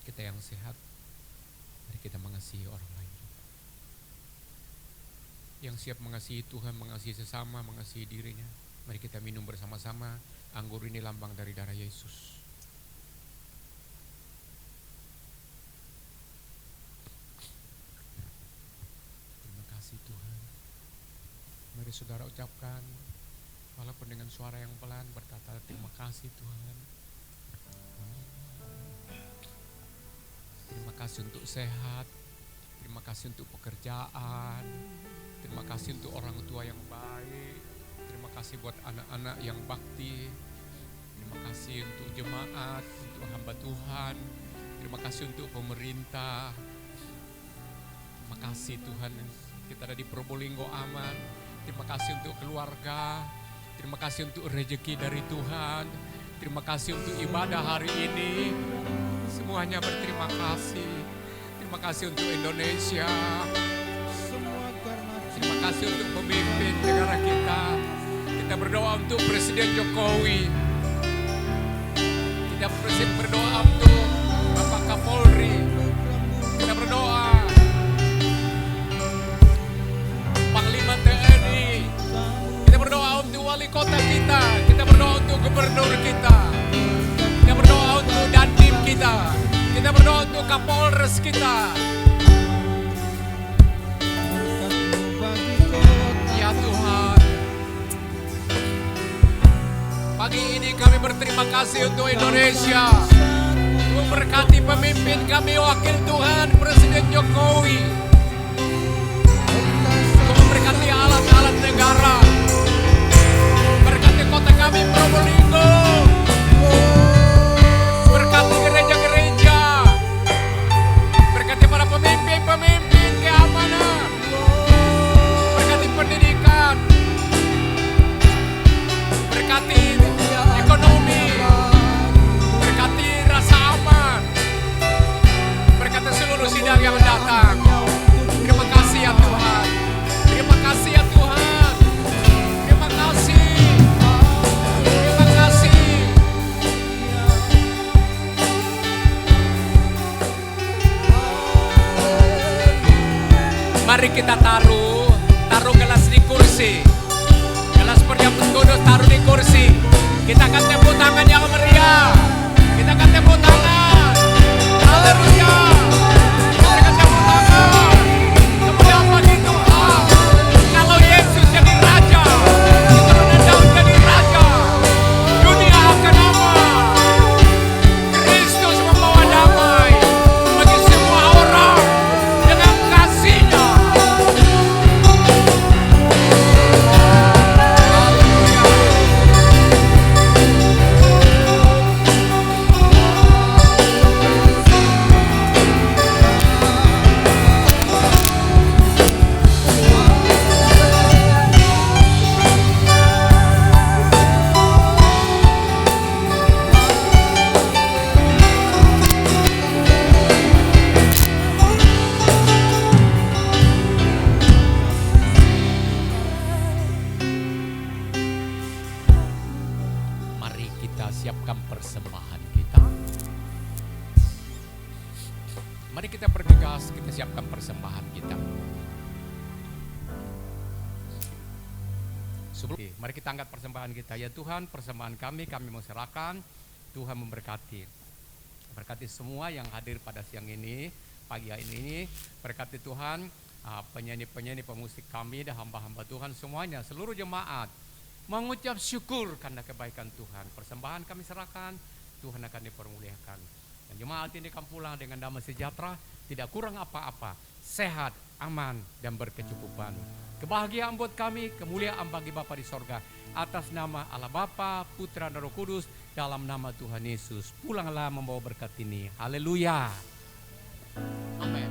Kita yang sehat, mari kita mengasihi orang lain. Yang siap mengasihi Tuhan, mengasihi sesama, mengasihi dirinya, mari kita minum bersama-sama. Anggur ini lambang dari darah Yesus. Terima kasih Tuhan. Mari saudara ucapkan, walaupun dengan suara yang pelan, berkata terima kasih Tuhan. Terima kasih untuk sehat, terima kasih untuk pekerjaan, terima kasih untuk orang tua yang baik, terima kasih buat anak-anak yang bakti, terima kasih untuk jemaat, untuk hamba Tuhan, terima kasih untuk pemerintah. Terima kasih Tuhan, kita ada di Probolinggo aman. Terima kasih untuk keluarga, terima kasih untuk rezeki dari Tuhan, terima kasih untuk ibadah hari ini. Semuanya berterima kasih. Terima kasih untuk Indonesia. Terima kasih untuk pemimpin negara kita. Kita berdoa untuk Presiden Jokowi. Kita berdoa untuk Bapak Kapolri. Kita berdoa Panglima TNI. Kita berdoa untuk wali kota kita. Kita berdoa untuk gubernur kita. Kita berdoa untuk Dandim kita. Kita berdoa untuk Kapolres kita. Ya Tuhan, pagi ini kami berterima kasih untuk Indonesia. memberkati pemimpin kami, wakil Tuhan, Presiden Jokowi. Kau memberkati alat-alat negara. Berkati kota kami Probolinggo. Berkati gereja-gereja. Berkati para pemimpin-pemimpin keamanan. Berkati pendidikan. Berkati ekonomi. Berkati rasa aman. Berkati seluruh sidang yang datang. Terima kasih ya Tuhan. Terima kasih ya Tuhan. Terima kasih. Terima kasih. Mari kita taruh gelas di kursi. Gelas perjamuan kudus taruh di kursi. Kita akan tepuk tangan yang meriah. Kita akan tepuk tangan. Haleluya. Kita akan tepuk tangan. Kemuliaan bagi Tuhan. Kalau Yesus jadi Raja, keturunan Daud jadi Raja, dunia akan aman. Kristus membawa damai bagi semua orang dengan kasih-Nya. Mari kita siapkan persembahan kita. Mari kita bergegas, kita siapkan persembahan kita. Mari kita angkat persembahan kita. Ya Tuhan, persembahan kami mau serahkan. Tuhan memberkati. Berkati semua yang hadir pada siang ini, pagi hari ini. Berkati Tuhan, penyanyi-penyanyi, pemusik kami dan hamba-hamba Tuhan semuanya, seluruh jemaat. Mengucap syukur karena kebaikan Tuhan. Persembahan kami serahkan, Tuhan akan dipermuliakan. Dan jemaat ini akan pulang dengan damai sejahtera, tidak kurang apa-apa, sehat, aman, dan berkecukupan. Kebahagiaan buat kami, kemuliaan bagi Bapa di sorga. Atas nama Allah Bapa, Putra, dan Roh Kudus, dalam nama Tuhan Yesus. Pulanglah membawa berkat ini. Haleluya. Amin.